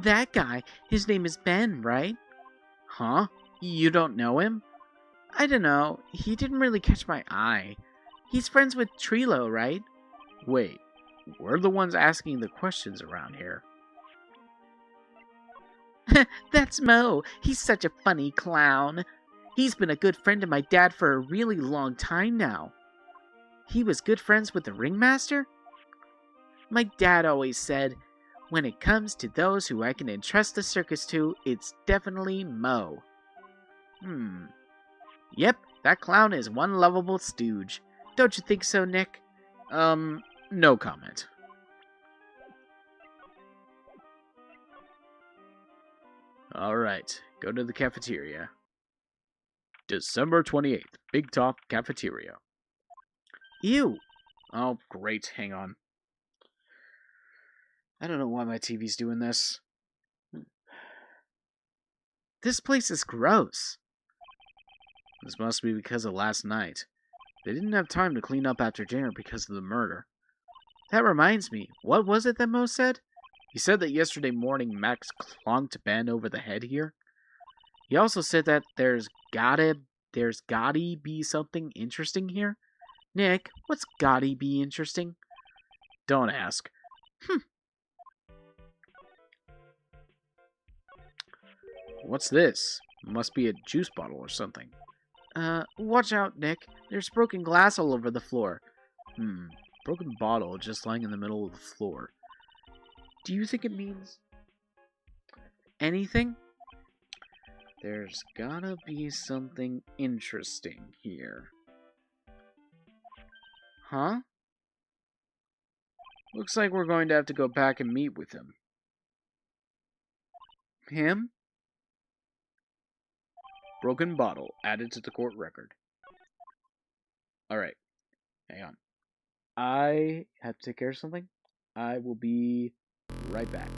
That guy, his name is Ben, right? Huh? You don't know him? I don't know, he didn't really catch my eye. He's friends with Trilo, right? Wait, we're the ones asking the questions around here. That's Mo. He's such a funny clown. He's been a good friend of my dad for a really long time now. He was good friends with the ringmaster? My dad always said, when it comes to those who I can entrust the circus to, it's definitely Mo. Yep, that clown is one lovable stooge. Don't you think so, Nick? No comment. Alright, go to the cafeteria. December 28th, Big Talk Cafeteria. Ew. Oh, great, hang on. I don't know why my TV's doing this. This place is gross. This must be because of last night. They didn't have time to clean up after dinner because of the murder. That reminds me, what was it that Mo said? He said that yesterday morning Max clonked Ben over the head here. He also said that there's gotta be something interesting here. Nick, what's gotta be interesting? Don't ask. What's this? Must be a juice bottle or something. Watch out, Nick. There's broken glass all over the floor. Broken bottle just lying in the middle of the floor. Do you think it means anything? There's gotta be something interesting here. Huh? Looks like we're going to have to go back and meet with him. Him? Broken bottle added to the court record. Alright, hang on. I have to take care of something. I will be right back.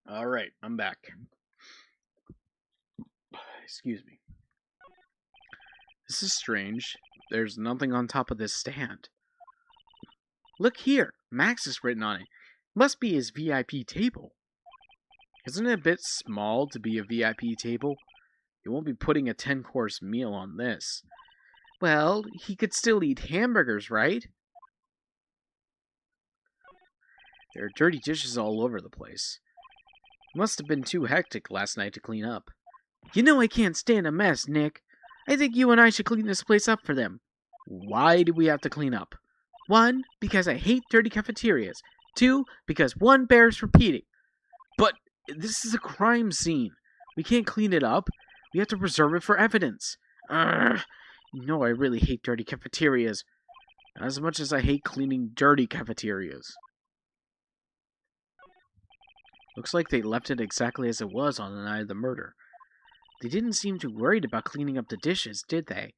Alright, I'm back. Excuse me. This is strange. There's nothing on top of this stand. Look here, Max is written on it. Must be his VIP table. Isn't it a bit small to be a VIP table? You won't be putting a 10-course meal on this. Well, he could still eat hamburgers, right? There are dirty dishes all over the place. It must have been too hectic last night to clean up. You know I can't stand a mess, Nick. I think you and I should clean this place up for them. Why do we have to clean up? 1, because I hate dirty cafeterias. 2, because 1 bears repeating. But this is a crime scene. We can't clean it up. We have to preserve it for evidence. Urgh. You know I really hate dirty cafeterias. Not as much as I hate cleaning dirty cafeterias. Looks like they left it exactly as it was on the night of the murder. They didn't seem too worried about cleaning up the dishes, did they?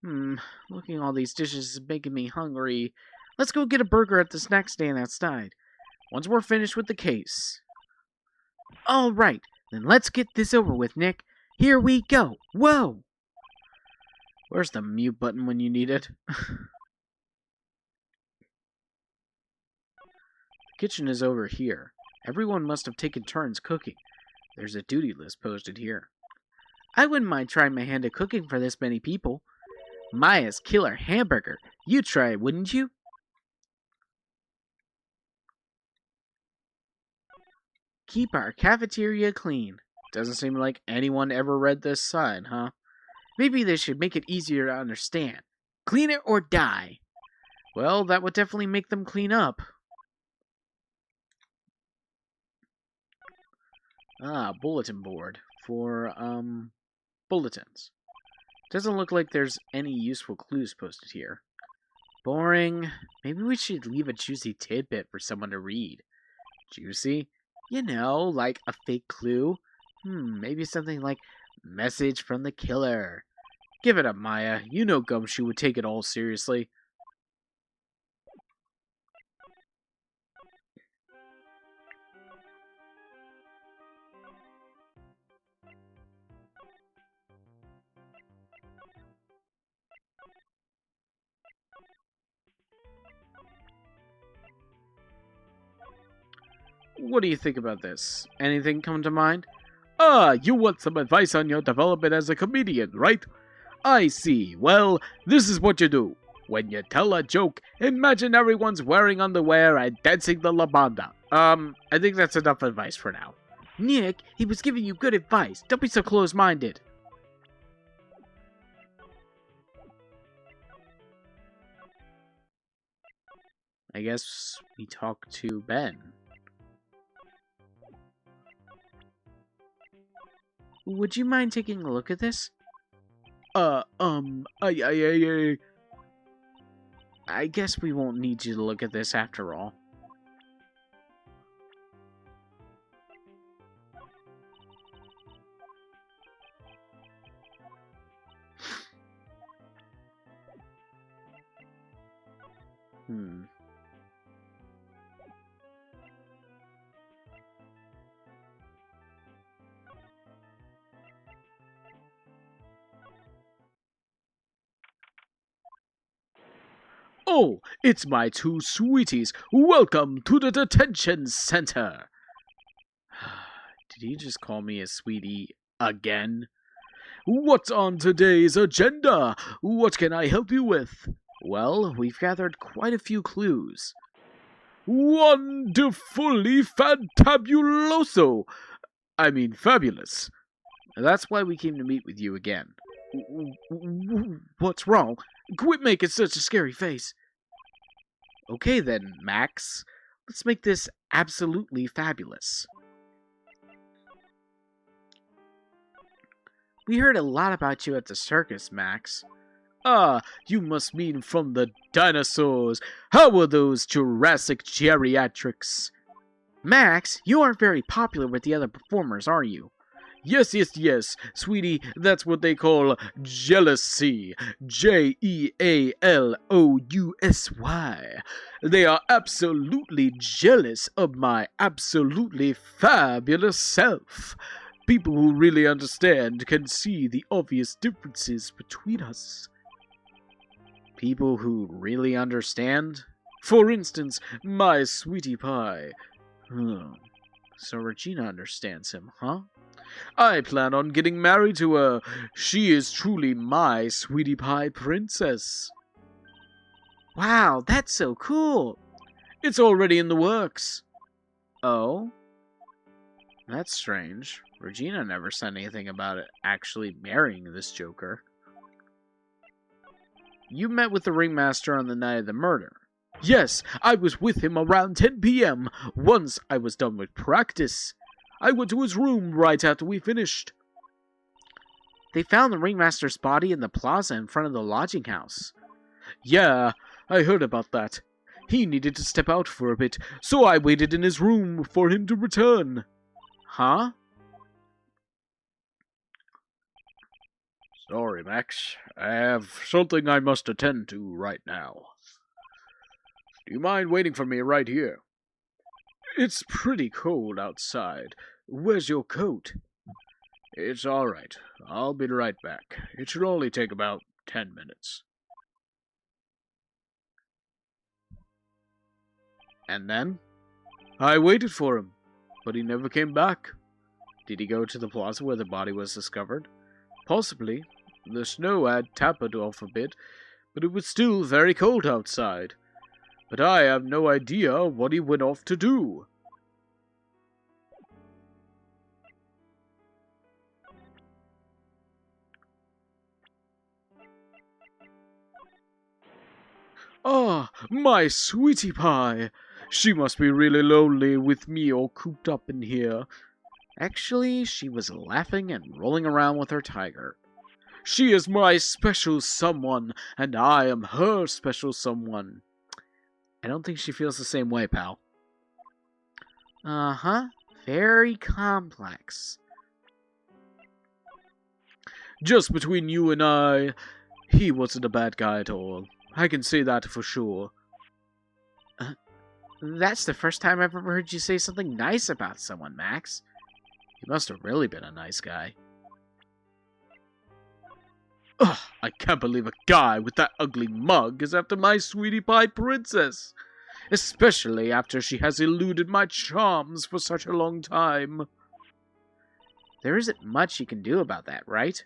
Looking at all these dishes is making me hungry. Let's go get a burger at the snack stand outside. Once we're finished with the case. All right, then let's get this over with, Nick. Here we go. Whoa! Where's the mute button when you need it? The kitchen is over here. Everyone must have taken turns cooking. There's a duty list posted here. I wouldn't mind trying my hand at cooking for this many people. Maya's killer hamburger. You'd try it, wouldn't you? Keep our cafeteria clean. Doesn't seem like anyone ever read this sign, huh? Maybe they should make it easier to understand. Clean it or die. Well, that would definitely make them clean up. Bulletin board for, bulletins. Doesn't look like there's any useful clues posted here. Boring. Maybe we should leave a juicy tidbit for someone to read. Juicy? You know, like a fake clue. Maybe something like, message from the killer. Give it up, Maya. You know Gumshoe would take it all seriously. What do you think about this? Anything come to mind? You want some advice on your development as a comedian, right? I see. Well, this is what you do. When you tell a joke, imagine everyone's wearing underwear and dancing the lambada. I think that's enough advice for now. Nick, he was giving you good advice. Don't be so close-minded. I guess we talk to Ben. Would you mind taking a look at this? I guess we won't need you to look at this after all. Oh, it's my two sweeties. Welcome to the detention center. Did he just call me a sweetie again? What's on today's agenda? What can I help you with? Well, we've gathered quite a few clues. Wonderfully fantabuloso! I mean, fabulous. That's why we came to meet with you again. What's wrong? Quit making such a scary face. Okay then, Max. Let's make this absolutely fabulous. We heard a lot about you at the circus, Max. Ah, you must mean from the dinosaurs. How were those Jurassic geriatrics? Max, you aren't very popular with the other performers, are you? Yes, sweetie, that's what they call jealousy. Jealousy. They are absolutely jealous of my absolutely fabulous self. People who really understand can see the obvious differences between us. People who really understand? For instance, my sweetie pie. So Regina understands him, huh? I plan on getting married to her. She is truly my sweetie pie princess. Wow, that's so cool. It's already in the works. Oh? That's strange. Regina never said anything about it actually marrying this Joker. You met with the ringmaster on the night of the murder. Yes, I was with him around 10 p.m. Once I was done with practice, I went to his room right after we finished. They found the ringmaster's body in the plaza in front of the lodging house. Yeah, I heard about that. He needed to step out for a bit, so I waited in his room for him to return. Huh? Sorry, Max. I have something I must attend to right now. Do you mind waiting for me right here? It's pretty cold outside. Where's your coat? It's all right. I'll be right back. It should only take about 10 minutes. And then? I waited for him, but he never came back. Did he go to the plaza where the body was discovered? Possibly. The snow had tapered off a bit, but it was still very cold outside. But I have no idea what he went off to do. Ah, my sweetie pie! She must be really lonely with me all cooped up in here. Actually, she was laughing and rolling around with her tiger. She is my special someone, and I am her special someone. I don't think she feels the same way, pal. Uh-huh. Very complex. Just between you and I, he wasn't a bad guy at all. I can say that for sure. That's the first time I've ever heard you say something nice about someone, Max. He must have really been a nice guy. Ugh, I can't believe a guy with that ugly mug is after my sweetie pie princess. Especially after she has eluded my charms for such a long time. There isn't much you can do about that, right?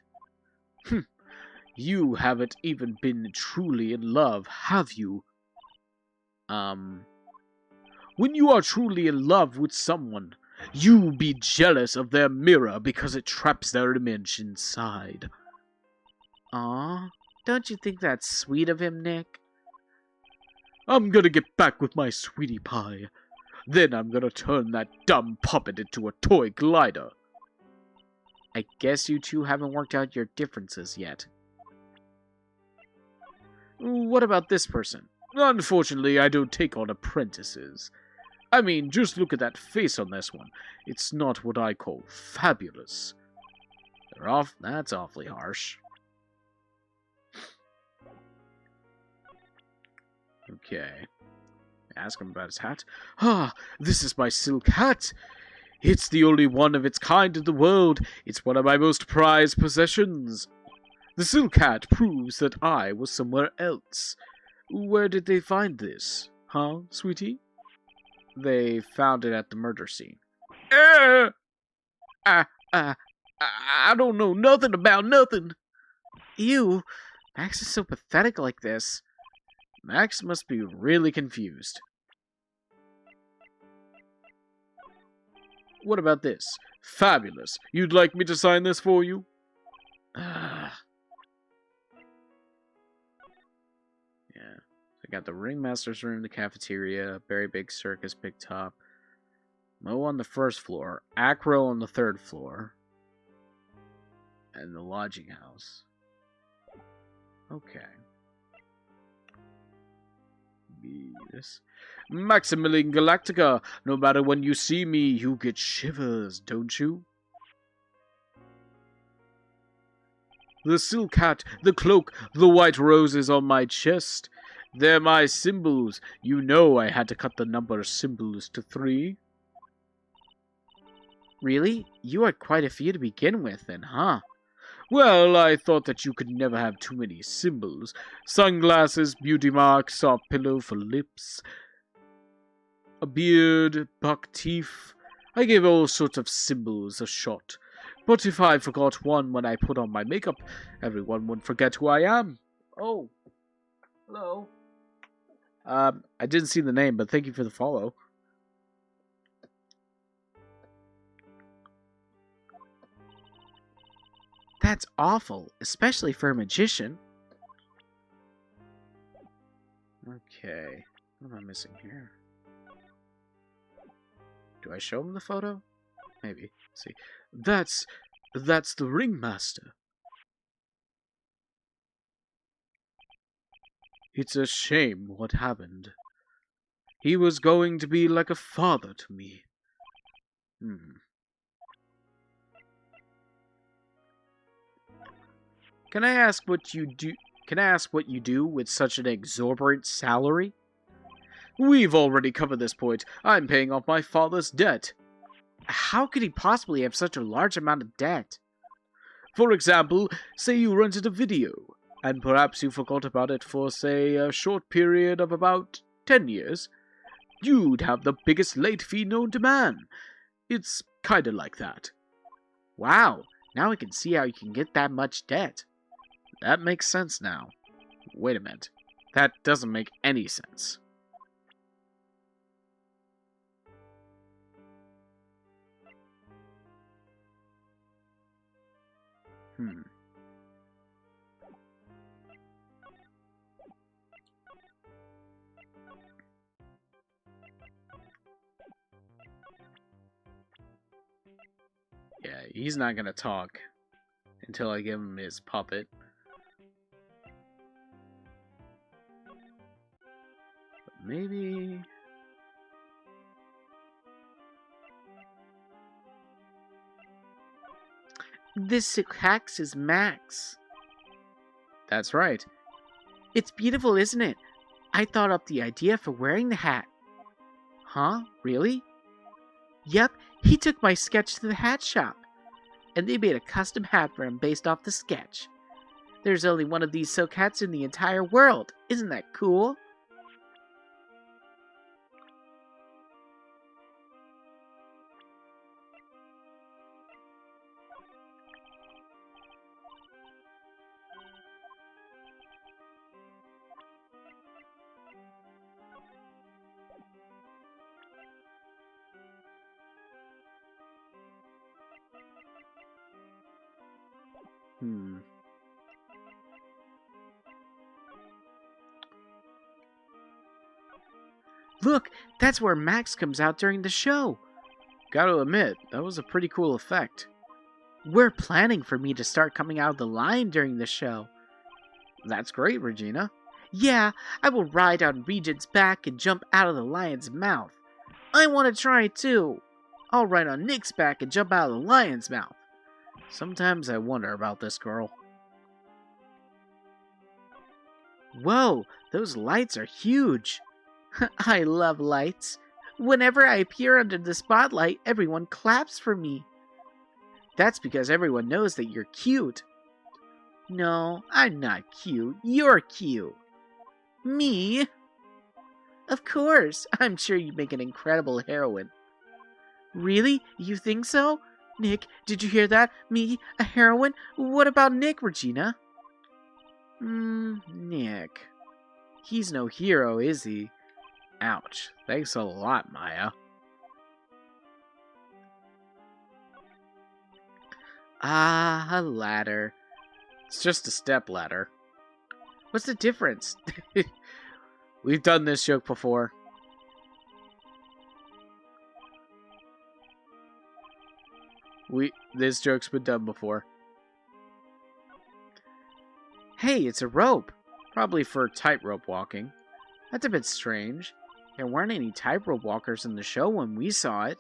You haven't even been truly in love, have you? When you are truly in love with someone, you be jealous of their mirror because it traps their image inside. Aw, don't you think that's sweet of him, Nick? I'm gonna get back with my sweetie pie. Then I'm gonna turn that dumb puppet into a toy glider. I guess you two haven't worked out your differences yet. What about this person? Unfortunately, I don't take on apprentices. I mean, just look at that face on this one. It's not what I call fabulous. That's awfully harsh. Okay. Ask him about his hat. Ah, this is my silk hat. It's the only one of its kind in the world. It's one of my most prized possessions. The silk hat proves that I was somewhere else. Where did they find this? Huh, sweetie? They found it at the murder scene. I don't know nothing about nothing. Ew, Max is so pathetic like this. Max must be really confused. What about this? Fabulous. You'd like me to sign this for you? Yeah. I got the ringmaster's room, the cafeteria, very big circus, big top. Mo on the first floor, Acro on the third floor, and the lodging house. Okay. This. Maximilian Galactica, no matter when you see me, you get shivers, don't you? The silk hat, the cloak, the white roses on my chest. They're my symbols. You know I had to cut the number of symbols to 3. Really? You had quite a few to begin with, then, huh? Well, I thought that you could never have too many symbols. Sunglasses, beauty mark, soft pillow for lips, a beard, buck teeth. I gave all sorts of symbols a shot. But if I forgot one when I put on my makeup, everyone would forget who I am. Oh, hello. I didn't see the name, but thank you for the follow. That's awful, especially for a magician. Okay, what am I missing here? Do I show him the photo? Maybe. Let's see. That's the ringmaster. It's a shame what happened. He was going to be like a father to me. Can I ask what you do? Can I ask what you do with such an exorbitant salary? We've already covered this point. I'm paying off my father's debt. How could he possibly have such a large amount of debt? For example, say you rented a video, and perhaps you forgot about it for, say, a short period of about 10 years. You'd have the biggest late fee known to man. It's kinda like that. Wow, now I can see how you can get that much debt. That makes sense now. Wait a minute. That doesn't make any sense. Yeah, he's not gonna talk until I give him his puppet. But maybe... This hacks is Max. That's right. It's beautiful, isn't it? I thought up the idea for wearing the hat. Huh? Really? Yep, he took my sketch to the hat shop. And they made a custom hat for him based off the sketch. There's only one of these silk hats in the entire world. Isn't that cool? Hmm. Look, that's where Max comes out during the show. Gotta admit, that was a pretty cool effect. We're planning for me to start coming out of the line during the show. That's great, Regina. Yeah, I will ride on Regent's back and jump out of the lion's mouth. I want to try too. I'll ride on Nick's back and jump out of the lion's mouth. Sometimes I wonder about this girl. Whoa, those lights are huge. I love lights. Whenever I appear under the spotlight, everyone claps for me. That's because everyone knows that you're cute. No, I'm not cute. You're cute. Me? Of course. I'm sure you'd make an incredible heroine. Really? You think so? Nick, did you hear that? Me, a heroine? What about Nick, Regina? Nick. He's no hero, is he? Ouch. Thanks a lot, Maya. Ah, a ladder. It's just a step ladder. What's the difference? We've done this joke before. This joke's been done before. Hey, it's a rope. Probably for tightrope walking. That's a bit strange. There weren't any tightrope walkers in the show when we saw it.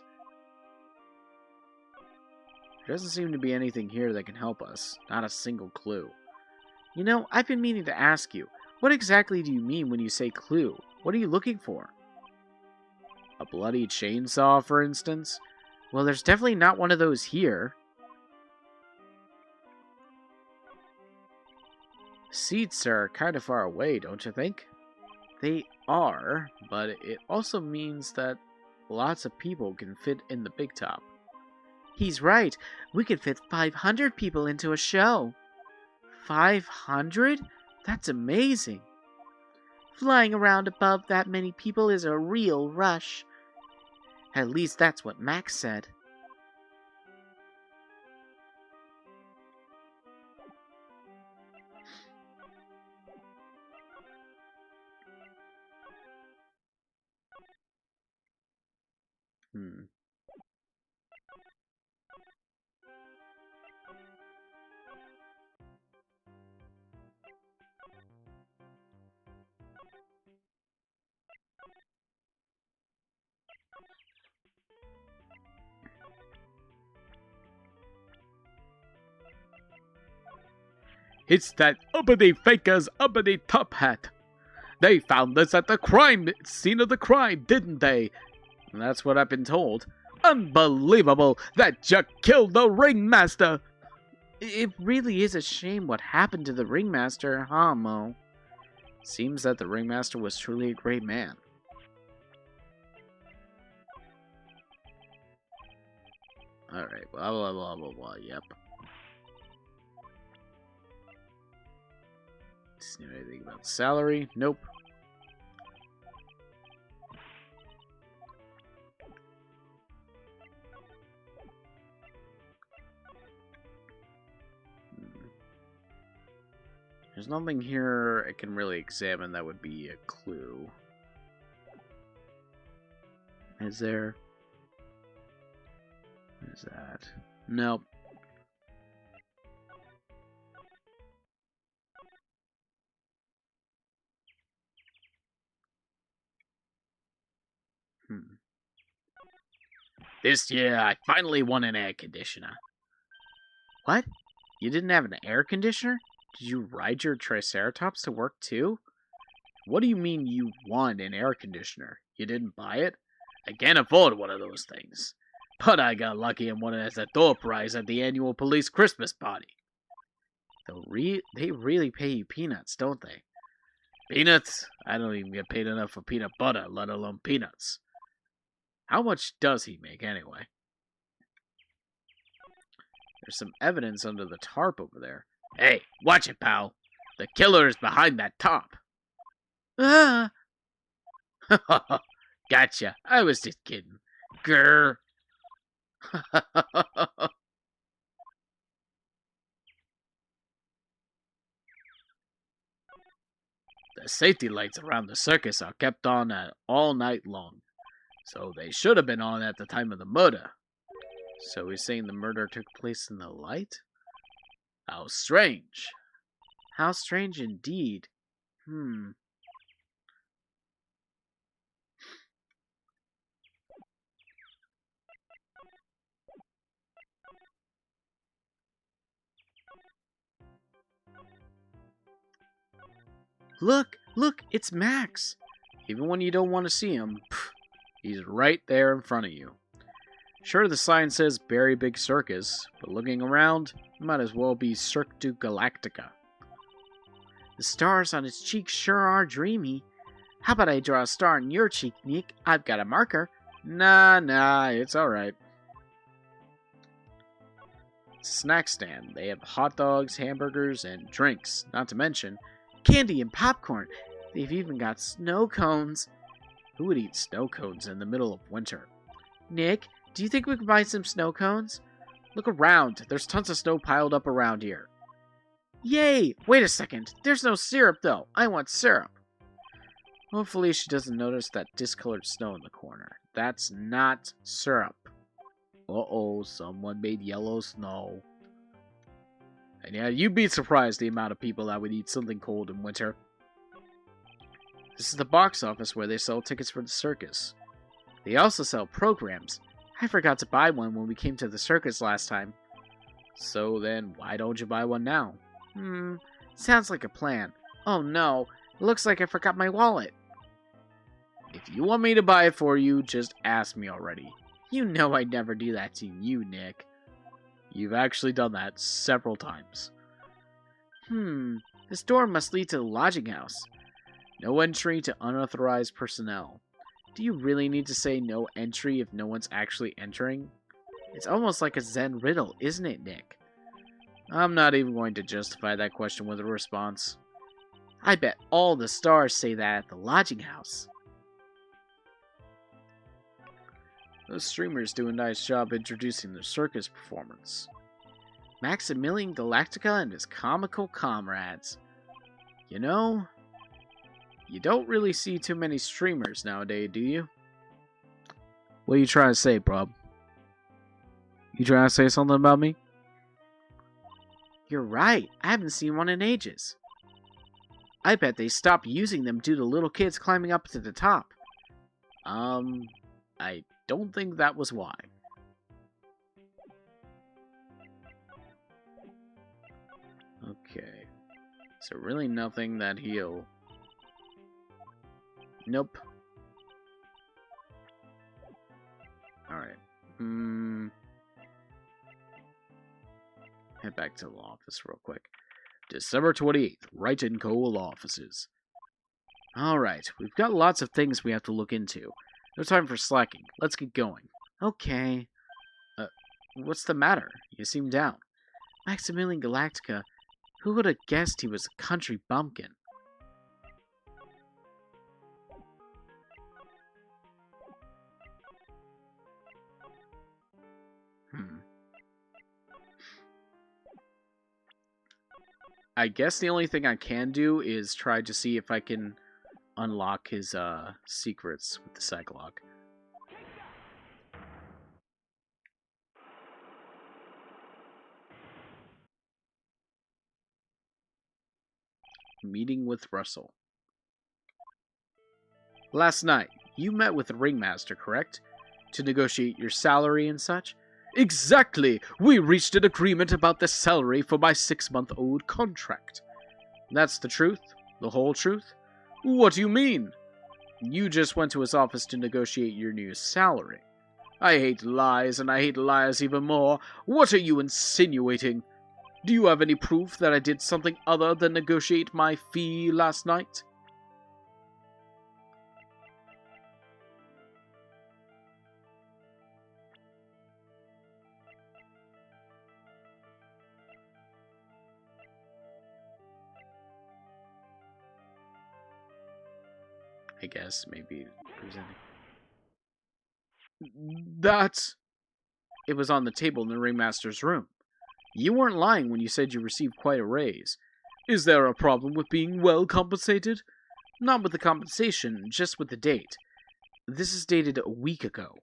There doesn't seem to be anything here that can help us. Not a single clue. You know, I've been meaning to ask you, what exactly do you mean when you say clue? What are you looking for? A bloody chainsaw, for instance? Well, there's definitely not one of those here. Seats are kind of far away, don't you think? They are, but it also means that lots of people can fit in the big top. He's right. We could fit 500 people into a show. 500? That's amazing. Flying around above that many people is a real rush. At least that's what Max said. It's that uppity faker's uppity top hat. They found this at the crime scene of the crime, didn't they? That's what I've been told. Unbelievable that you killed the ringmaster. It really is a shame what happened to the ringmaster, huh, Mo? Seems that the ringmaster was truly a great man. Alright, blah blah blah blah blah, yep. Just know anything about salary? Nope. There's nothing here I can really examine that would be a clue. Is there? What is that? Nope. This year, I finally won an air conditioner. What? You didn't have an air conditioner? Did you ride your Triceratops to work too? What do you mean you won an air conditioner? You didn't buy it? I can't afford one of those things. But I got lucky and won it as a door prize at the annual police Christmas party. They really pay you peanuts, don't they? Peanuts? I don't even get paid enough for peanut butter, let alone peanuts. How much does he make anyway? There's some evidence under the tarp over there. Hey, watch it, pal. The killer is behind that top. Ah! Gotcha. I was just kidding. Grr. The safety lights around the circus are kept on all night long, so they should have been on at the time of the murder. So he's saying the murder took place in the light? How strange. How strange indeed. Look, it's Max. Even when you don't want to see him, he's right there in front of you. Sure, the sign says Berry Big Circus, but looking around, it might as well be Cirque du Galactica. The stars on his cheeks sure are dreamy. How about I draw a star on your cheek, Nick? I've got a marker. Nah, it's alright. Snack stand. They have hot dogs, hamburgers, and drinks, not to mention candy and popcorn. They've even got snow cones. Who would eat snow cones in the middle of winter? Nick, do you think we could buy some snow cones? Look around. There's tons of snow piled up around here. Yay! Wait a second. There's no syrup, though. I want syrup. Hopefully she doesn't notice that discolored snow in the corner. That's not syrup. Uh-oh, someone made yellow snow. And yeah, you'd be surprised the amount of people that would eat something cold in winter. This is the box office where they sell tickets for the circus. They also sell programs. I forgot to buy one when we came to the circus last time. So then, why don't you buy one now? Sounds like a plan. Oh no, it looks like I forgot my wallet. If you want me to buy it for you, just ask me already. You know I'd never do that to you, Nick. You've actually done that several times. This door must lead to the lodging house. No entry to unauthorized personnel. Do you really need to say no entry if no one's actually entering? It's almost like a Zen riddle, isn't it, Nick? I'm not even going to justify that question with a response. I bet all the stars say that at the lodging house. Those streamers do a nice job introducing the circus performance. Maximilian Galactica and his comical comrades. You know, you don't really see too many streamers nowadays, do you? What are you trying to say, bro? You trying to say something about me? You're right. I haven't seen one in ages. I bet they stopped using them due to little kids climbing up to the top. I don't think that was why. Okay. So really nothing that he'll... Nope. Alright. Head back to the office real quick. December 28th, Wright & Co. offices. Alright, we've got lots of things we have to look into. No time for slacking. Let's get going. Okay. What's the matter? You seem down. Maximilian Galactica. Who would have guessed he was a country bumpkin? I guess the only thing I can do is try to see if I can unlock his secrets with the Psychologue. Meeting with Russell. Last night, you met with the ringmaster, correct? To negotiate your salary and such? Exactly! We reached an agreement about the salary for my 6-month-old contract. That's the truth? The whole truth? What do you mean? You just went to his office to negotiate your new salary. I hate lies, and I hate liars even more. What are you insinuating? Do you have any proof that I did something other than negotiate my fee last night? I guess, maybe presenting. That... It was on the table in the ringmaster's room. You weren't lying when you said you received quite a raise. Is there a problem with being well compensated? Not with the compensation, just with the date. This is dated a week ago.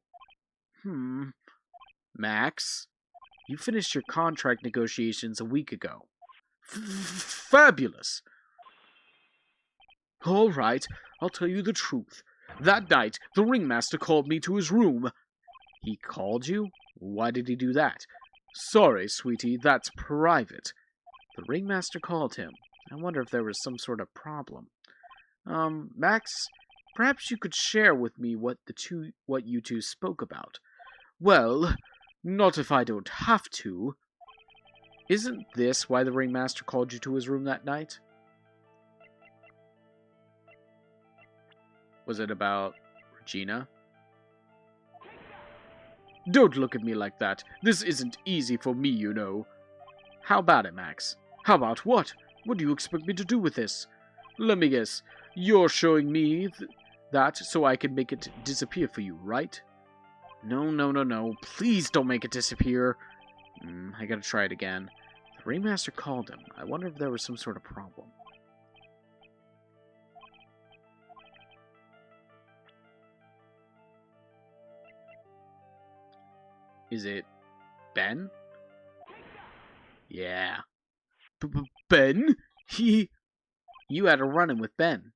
Max, you finished your contract negotiations a week ago. Fabulous! All right, I'll tell you the truth. That night, the ringmaster called me to his room. He called you? Why did he do that? Sorry, sweetie, that's private. The ringmaster called him. I wonder if there was some sort of problem. Max, perhaps you could share with me what you two spoke about. Well, not if I don't have to. Isn't this why the ringmaster called you to his room that night? Was it about Regina? Don't look at me like that. This isn't easy for me, you know. How about it, Max? How about what? What do you expect me to do with this? Let me guess. You're showing me that so I can make it disappear for you, right? No. Please don't make it disappear. I gotta try it again. The ringmaster called him. I wonder if there was some sort of problem. Is it Ben? Yeah. Ben? You had a run-in with Ben.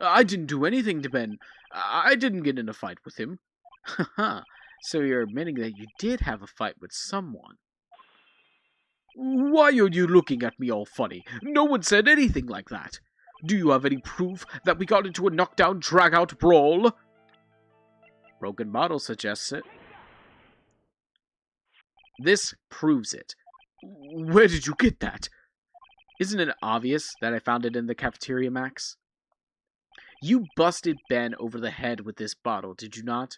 I didn't do anything to Ben. I didn't get in a fight with him. Haha. So you're admitting that you did have a fight with someone. Why are you looking at me all funny? No one said anything like that. Do you have any proof that we got into a knockdown, drag-out brawl? Broken bottle suggests it. This proves it. Where did you get that? Isn't it obvious that I found it in the cafeteria, Max? You busted Ben over the head with this bottle, did you not?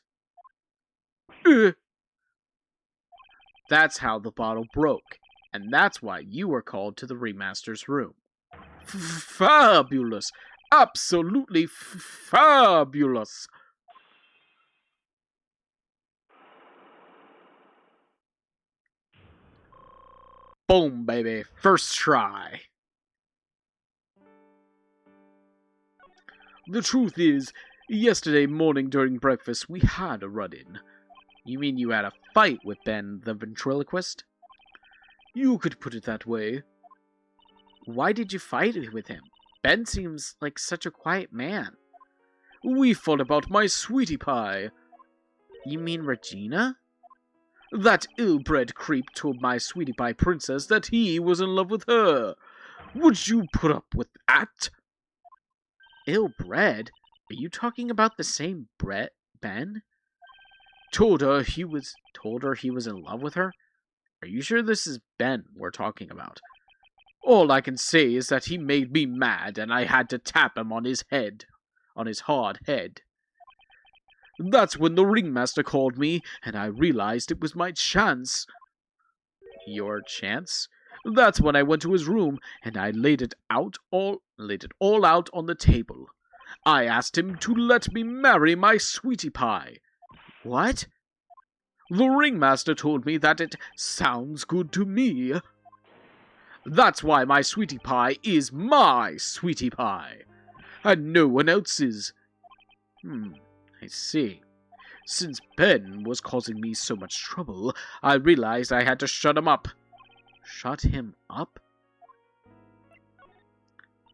That's how the bottle broke, and that's why you were called to the ringmaster's room. Fabulous! Absolutely fabulous! Boom, baby. First try. The truth is, yesterday morning during breakfast, we had a run-in. You mean you had a fight with Ben, the ventriloquist? You could put it that way. Why did you fight with him? Ben seems like such a quiet man. We fought about my sweetie pie. You mean Regina? That ill-bred creep told my sweetie pie princess that he was in love with her. Would you put up with that? Ill-bred? Are you talking about the same Ben? Told her he was in love with her? Are you sure this is Ben we're talking about? All I can say is that he made me mad and I had to tap him on his hard head. That's when the ringmaster called me and I realized it was my chance. Your chance? That's when I went to his room and I laid it all out on the table. I asked him to let me marry my sweetie pie. What? The ringmaster told me that it sounds good to me. That's why my sweetie pie is my sweetie pie, and no one else's. I see. Since Ben was causing me so much trouble, I realized I had to shut him up. Shut him up?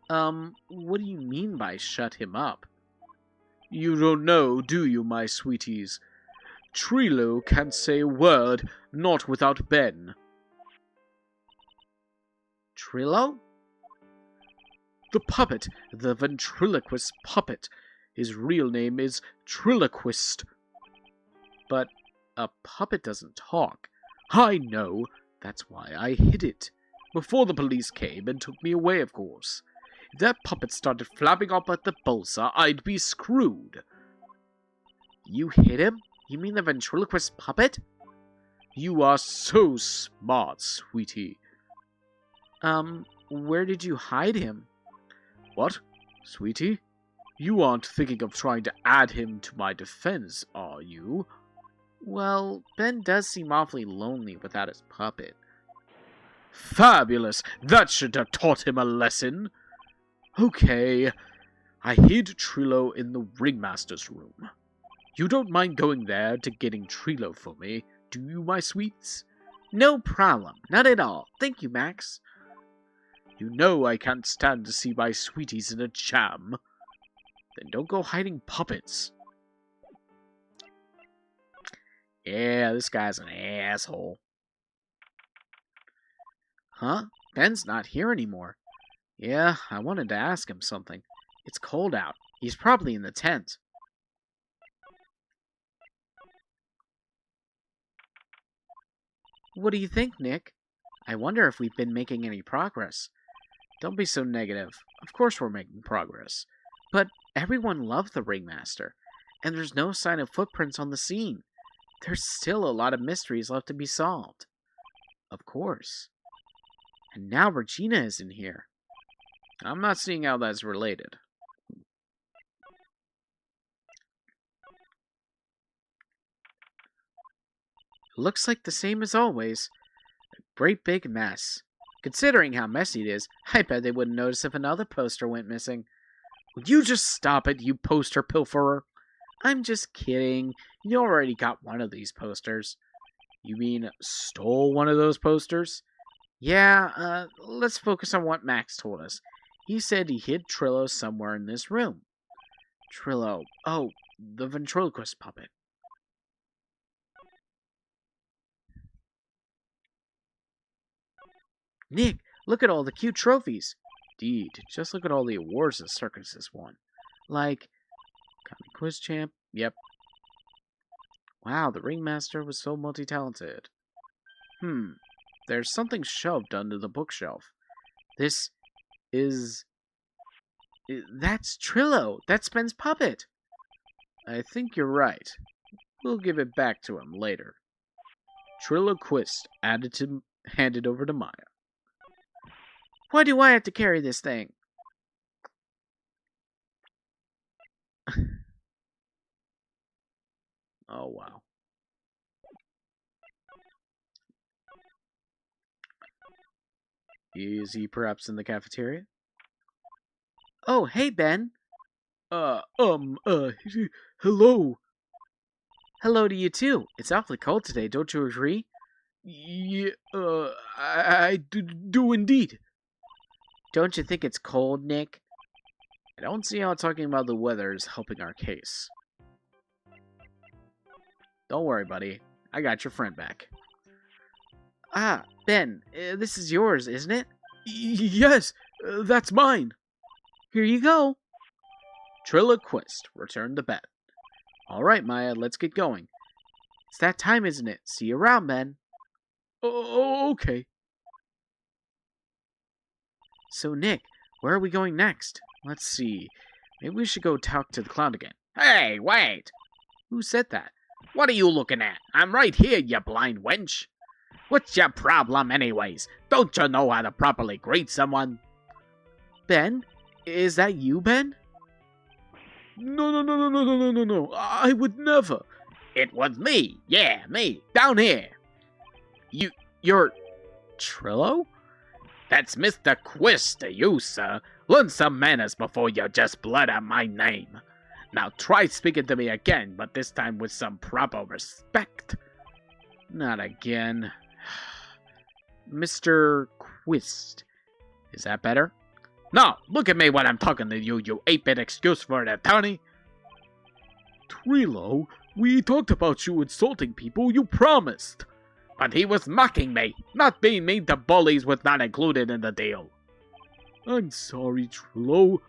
What do you mean by shut him up? You don't know, do you, my sweeties? Trilo can't say a word, not without Ben. Trilo? The puppet, the ventriloquist puppet. His real name is Triloquist. But a puppet doesn't talk. I know. That's why I hid it. Before the police came and took me away, of course. If that puppet started flapping up at the Bolsa, I'd be screwed. You hid him? You mean the ventriloquist puppet? You are so smart, sweetie. Where did you hide him? What, sweetie? You aren't thinking of trying to add him to my defense, are you? Well, Ben does seem awfully lonely without his puppet. Fabulous! That should have taught him a lesson. Okay, I hid Trilo in the ringmaster's room. You don't mind going there to getting Trilo for me, do you, my sweets? No problem. Not at all. Thank you, Max. You know I can't stand to see my sweeties in a jam. Then don't go hiding puppets. Yeah, this guy's an asshole. Huh? Ben's not here anymore. Yeah, I wanted to ask him something. It's cold out. He's probably in the tent. What do you think, Nick? I wonder if we've been making any progress. Don't be so negative. Of course we're making progress. But everyone loved the ringmaster, and there's no sign of footprints on the scene. There's still a lot of mysteries left to be solved. Of course. And now Regina is in here. I'm not seeing how that's related. Looks like the same as always. A great big mess. Considering how messy it is, I bet they wouldn't notice if another poster went missing. Would you just stop it, you poster pilferer? I'm just kidding. You already got one of these posters. You mean stole one of those posters? Yeah, let's focus on what Max told us. He said he hid Trillo somewhere in this room. Trillo. Oh, the ventriloquist puppet. Nick, look at all the cute trophies. Indeed, just look at all the awards the circus has won. Like, Comic Quiz Champ. Yep. Wow, the ringmaster was so multi-talented. There's something shoved under the bookshelf. This is... That's Trillo. That's Ben's puppet. I think you're right. We'll give it back to him later. Triloquist handed over to Maya. Why do I have to carry this thing? Oh, wow. Is he perhaps in the cafeteria? Oh, hey, Ben. Hello. Hello to you, too. It's awfully cold today, don't you agree? Yeah, I do indeed. Don't you think it's cold, Nick? I don't see how talking about the weather is helping our case. Don't worry, buddy. I got your friend back. Ah, Ben, this is yours, isn't it? Yes, that's mine. Here you go. Triloquist returned the bet. All right, Maya, let's get going. It's that time, isn't it? See you around, Ben. Oh, okay. So, Nick, where are we going next? Let's see. Maybe we should go talk to the clown again. Hey, wait! Who said that? What are you looking at? I'm right here, you blind wench! What's your problem, anyways? Don't you know how to properly greet someone? Ben? Is that you, Ben? No. I would never. It was me. Yeah, me. Down here. You're... Trillo? That's Mr. Quist to you, sir. Learn some manners before you just blurt out my name. Now try speaking to me again, but this time with some proper respect. Not again. Mr. Quist. Is that better? No, look at me when I'm talking to you, you 8-bit excuse for an attorney. Trilo, we talked about you insulting people, you promised. But he was mocking me. Not being mean to bullies was not included in the deal. I'm sorry, Trilo.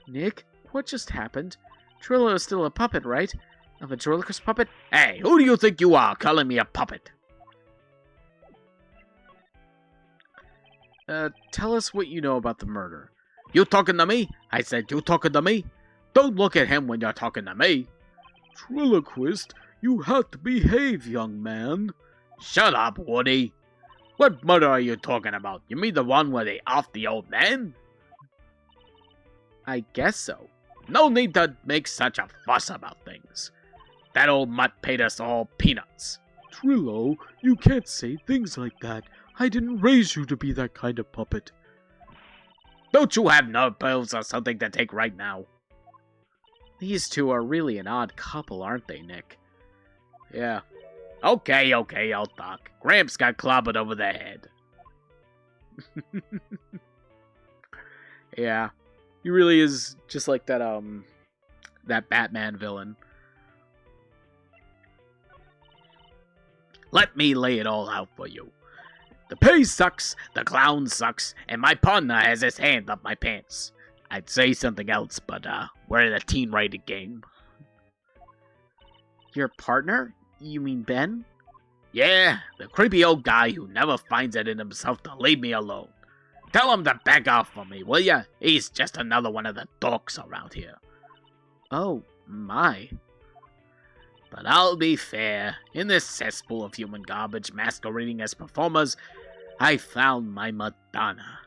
Nick, what just happened? Trillo is still a puppet, right? A ventriloquist puppet? Hey, who do you think you are, calling me a puppet? Tell us what you know about the murder. You talking to me? I said you talking to me? Don't look at him when you're talking to me. Triloquist, you have to behave, young man. Shut up, Woody. What murder are you talking about? You mean the one where they offed the old man? I guess so. No need to make such a fuss about things. That old mutt paid us all peanuts. Trillo, you can't say things like that. I didn't raise you to be that kind of puppet. Don't you have nerve pills or something to take right now? These two are really an odd couple, aren't they, Nick? Yeah. Okay, I'll talk. Gramps got clobbered over the head. Yeah. He really is just like that Batman villain. Let me lay it all out for you. The pay sucks, the clown sucks, and my partner has his hand up my pants. I'd say something else, but we're in a teen rated game. Your partner? You mean Ben? Yeah, the creepy old guy who never finds it in himself to leave me alone. Tell him to back off from me, will ya? He's just another one of the dorks around here. Oh, my. But I'll be fair, in this cesspool of human garbage masquerading as performers, I found my Madonna.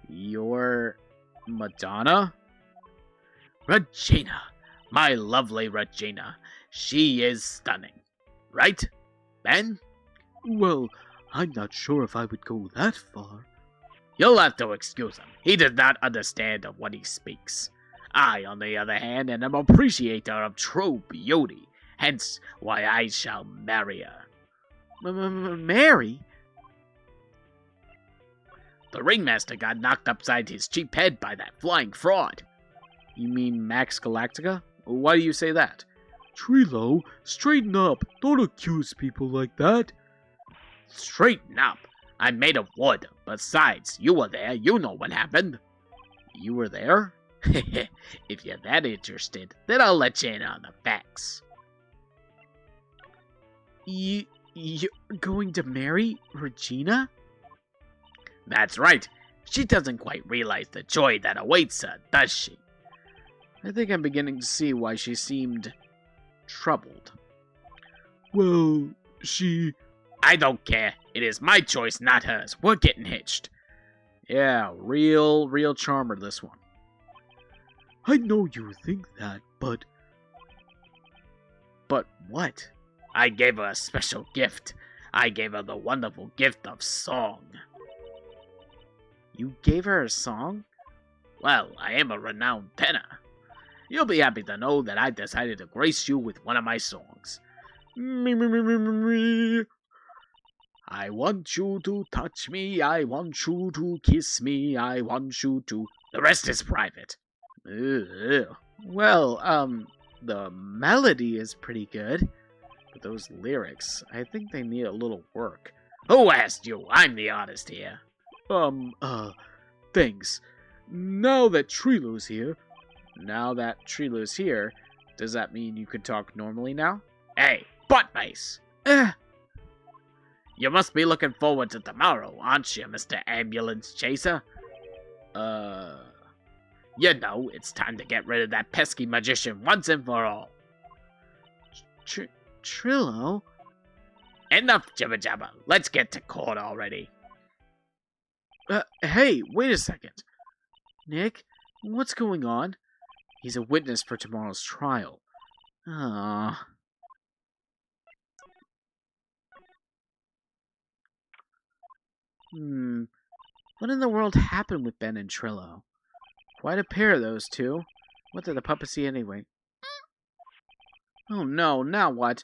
Your Madonna? Regina. My lovely Regina. She is stunning. Right, Ben? Well, I'm not sure if I would go that far. You'll have to excuse him. He does not understand of what he speaks. I, on the other hand, am an appreciator of true beauty, hence why I shall marry her. Mary? The ringmaster got knocked upside his cheap head by that flying fraud. You mean Max Galactica? Why do you say that? Trilo, straighten up. Don't accuse people like that. Straighten up. I'm made of wood. Besides, you were there. You know what happened. You were there? If you're that interested, then I'll let you in on the facts. You're going to marry Regina? That's right. She doesn't quite realize the joy that awaits her, does she? I think I'm beginning to see why she seemed troubled. Well, she... I don't care. It is my choice, not hers. We're getting hitched. Yeah, real charmer, this one. I know you think that, but... But what? I gave her a special gift. I gave her the wonderful gift of song. You gave her a song? Well, I am a renowned tenor. You'll be happy to know that I decided to grace you with one of my songs. I want you to touch me, I want you to kiss me, I want you to... The rest is private. Ugh. Well, the melody is pretty good, but those lyrics, I think they need a little work. Who asked you? I'm the artist here. Thanks. Now that Trilo's here... Now that Trilo's here, does that mean you can talk normally now? Hey, buttface! You must be looking forward to tomorrow, aren't you, Mr. Ambulance Chaser? You know, it's time to get rid of that pesky magician once and for all. Trilo? Enough jibber jabber. Let's get to court already. Hey, wait a second. Nick, what's going on? He's a witness for tomorrow's trial. Ah. What in the world happened with Ben and Trilo? Quite a pair of those two. What did the puppet see anyway? Oh no, now what?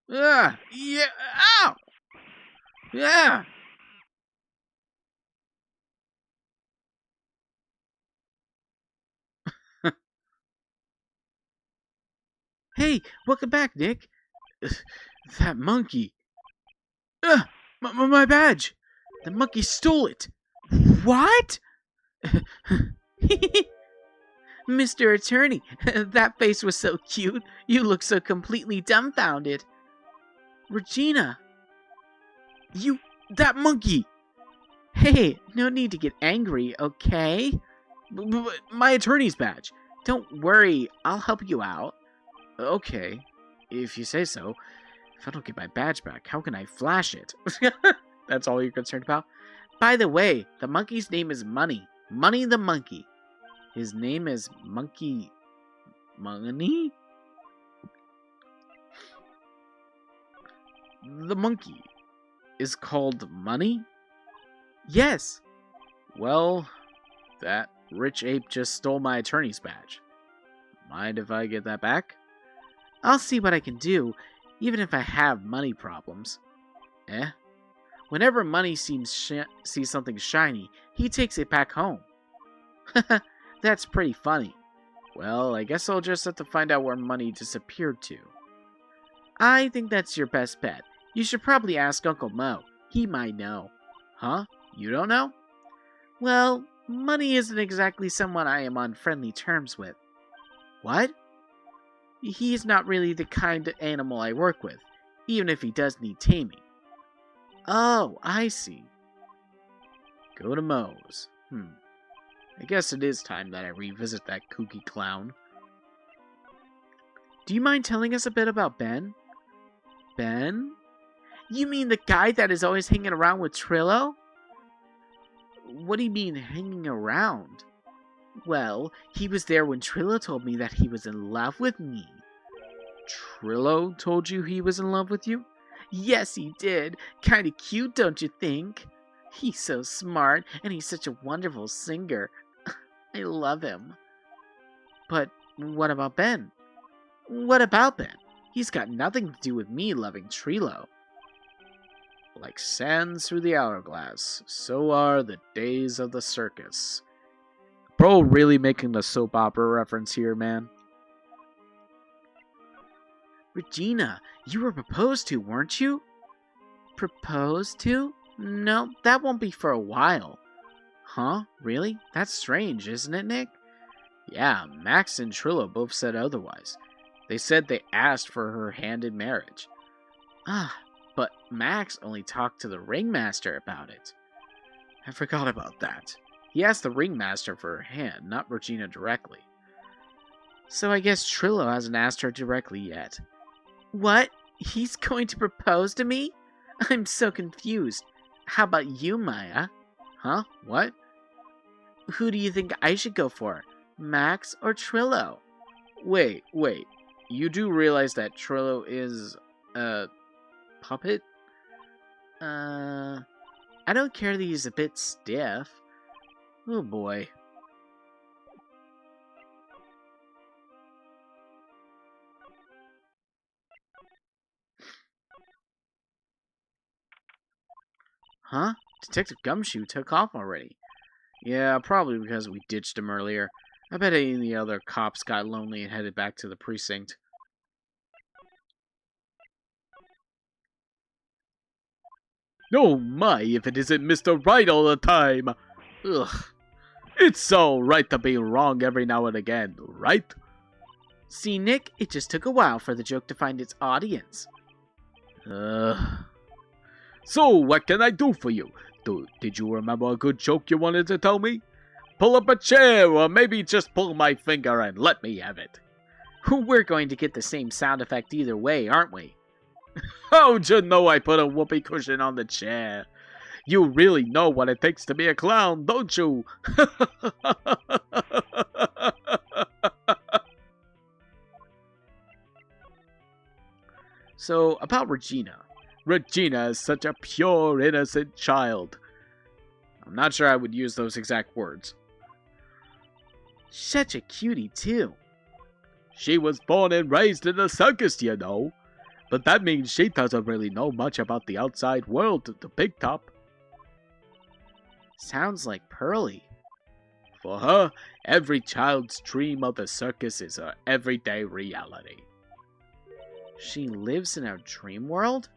Yeah, ow! Yeah! Hey, welcome back, Nick. That monkey. My badge! The monkey stole it! What? Mr. Attorney, that face was so cute. You look so completely dumbfounded. Regina! That monkey! Hey, no need to get angry, okay? My attorney's badge. Don't worry, I'll help you out. Okay, if you say so. If I don't get my badge back, how can I flash it? That's all you're concerned about? By the way, the monkey's name is Money. Money the monkey. His name is Monkey... Money? The monkey is called Money? Yes, Well, that rich ape just stole my attorney's badge. Mind if I get that back? I'll see what I can do, even if I have money problems. Eh? Whenever Money sees something shiny, he takes it back home. That's pretty funny. Well, I guess I'll just have to find out where Money disappeared to. I think that's your best bet. You should probably ask Uncle Mo. He might know. Huh? You don't know? Well, Money isn't exactly someone I am on friendly terms with. What? He's not really the kind of animal I work with, even if he does need taming. Oh, I see. Go to Moe's. I guess it is time that I revisit that kooky clown. Do you mind telling us a bit about Ben? Ben? You mean the guy that is always hanging around with Trillo? What do you mean, hanging around? Well, he was there when Trillo told me that he was in love with me. Trillo told you he was in love with you? Yes, he did. Kinda cute, don't you think? He's so smart, and he's such a wonderful singer. I love him. But what about Ben? What about Ben? He's got nothing to do with me loving Trillo. Like sands through the hourglass, so are the days of the circus. Bro, really making the soap opera reference here, man. Regina, you were proposed to, weren't you? Proposed to? No, that won't be for a while. Huh? Really? That's strange, isn't it, Nick? Yeah, Max and Trillo both said otherwise. They said they asked for her hand in marriage. But Max only talked to the ringmaster about it. I forgot about that. He asked the ringmaster for her hand, not Regina directly. So I guess Trillo hasn't asked her directly yet. What? He's going to propose to me? I'm so confused. How about you, Maya? Huh? What? Who do you think I should go for? Max or Trillo? Wait. You do realize that Trillo is a puppet? I don't care that he's a bit stiff. Oh boy. Huh? Detective Gumshoe took off already. Yeah, probably because we ditched him earlier. I bet any of the other cops got lonely and headed back to the precinct. Oh my, if it isn't Mr. Right all the time! Ugh. It's alright to be wrong every now and again, right? See, Nick, it just took a while for the joke to find its audience. So, what can I do for you? Did you remember a good joke you wanted to tell me? Pull up a chair, or maybe just pull my finger and let me have it. We're going to get the same sound effect either way, aren't we? How'd you know I put a whoopee cushion on the chair? You really know what it takes to be a clown, don't you? So, about Regina. Regina is such a pure, innocent child. I'm not sure I would use those exact words. Such a cutie, too. She was born and raised in a circus, you know. But that means she doesn't really know much about the outside world, the big top. Sounds like Pearly. For her, every child's dream of the circus is her everyday reality. She lives in our dream world?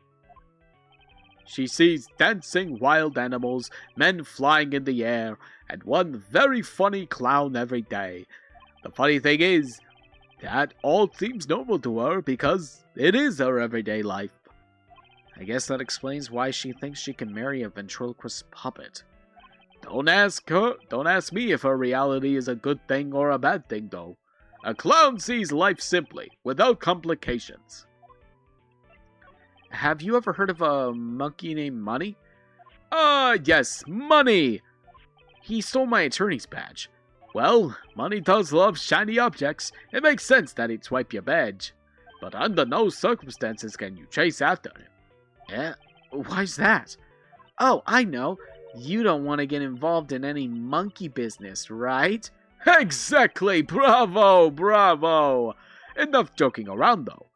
She sees dancing wild animals, men flying in the air, and one very funny clown every day. The funny thing is, that all seems normal to her because it is her everyday life. I guess that explains why she thinks she can marry a ventriloquist puppet. Don't ask me if her reality is a good thing or a bad thing, though. A clown sees life simply, without complications. Have you ever heard of a monkey named Money? Yes, Money! He stole my attorney's badge. Well, Money does love shiny objects. It makes sense that he'd swipe your badge. But under no circumstances can you chase after him. Yeah? Why's that? Oh, I know. You don't want to get involved in any monkey business, right? Exactly! Bravo! Bravo! Enough joking around, though.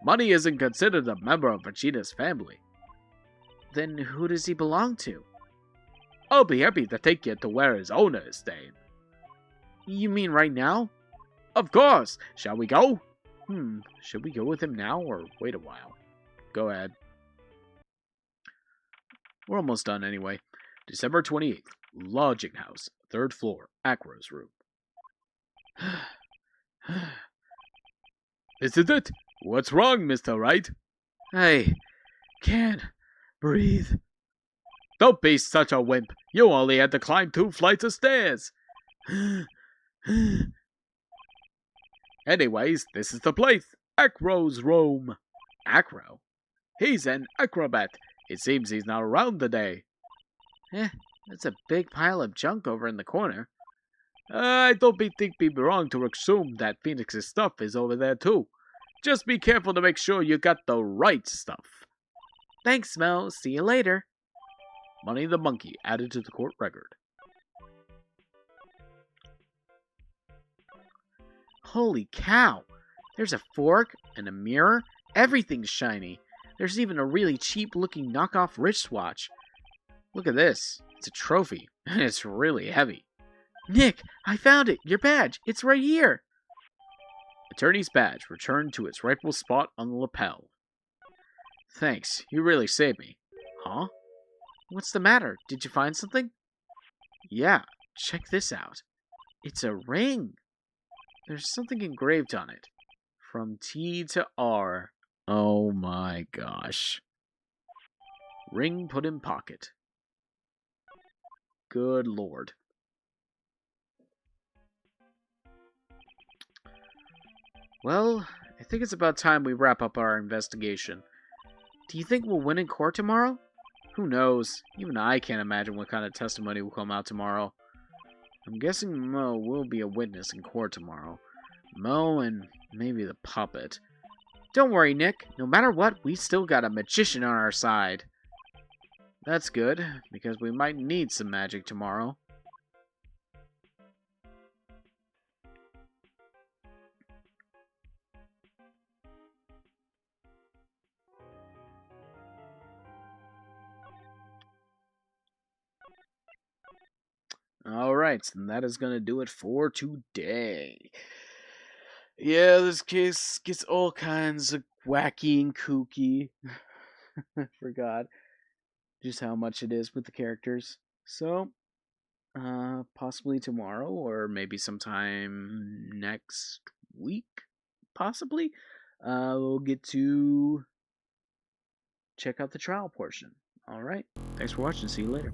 Money isn't considered a member of Vegeta's family. Then who does he belong to? I'll be happy to take you to where his owner is staying. You mean right now? Of course! Shall we go? Should we go with him now or wait a while? Go ahead. We're almost done anyway. December 28th, Lodging House, 3rd floor, Acro's room. Isn't it? What's wrong, Mr. Wright? I can't breathe. Don't be such a wimp. You only had to climb 2 flights of stairs. Anyways, this is the place. Acro's room. Acro? He's an acrobat. It seems he's not around today. That's a big pile of junk over in the corner. I don't think be wrong to assume that Phoenix's stuff is over there too. Just be careful to make sure you got the right stuff. Thanks, Mel. See you later. Money the Monkey added to the court record. Holy cow! There's a fork and a mirror. Everything's shiny. There's even a really cheap-looking knockoff wristwatch. Look at this. It's a trophy, and it's really heavy. Nick, I found it. Your badge. It's right here. Attorney's badge returned to its rightful spot on the lapel. Thanks. You really saved me. Huh? What's the matter? Did you find something? Yeah. Check this out. It's a ring. There's something engraved on it. From T to R. Oh my gosh. Ring put in pocket. Good lord. Well, I think it's about time we wrap up our investigation. Do you think we'll win in court tomorrow? Who knows? Even I can't imagine what kind of testimony will come out tomorrow. I'm guessing Mo will be a witness in court tomorrow. Mo and maybe the puppet. Don't worry, Nick. No matter what, we still got a magician on our side. That's good, because we might need some magic tomorrow. Alright, and that is going to do it for today. Yeah, this case gets all kinds of wacky and kooky. I forgot just how much it is with the characters. So, possibly tomorrow, or maybe sometime next week, possibly, we'll get to check out the trial portion. Alright, thanks for watching. See you later.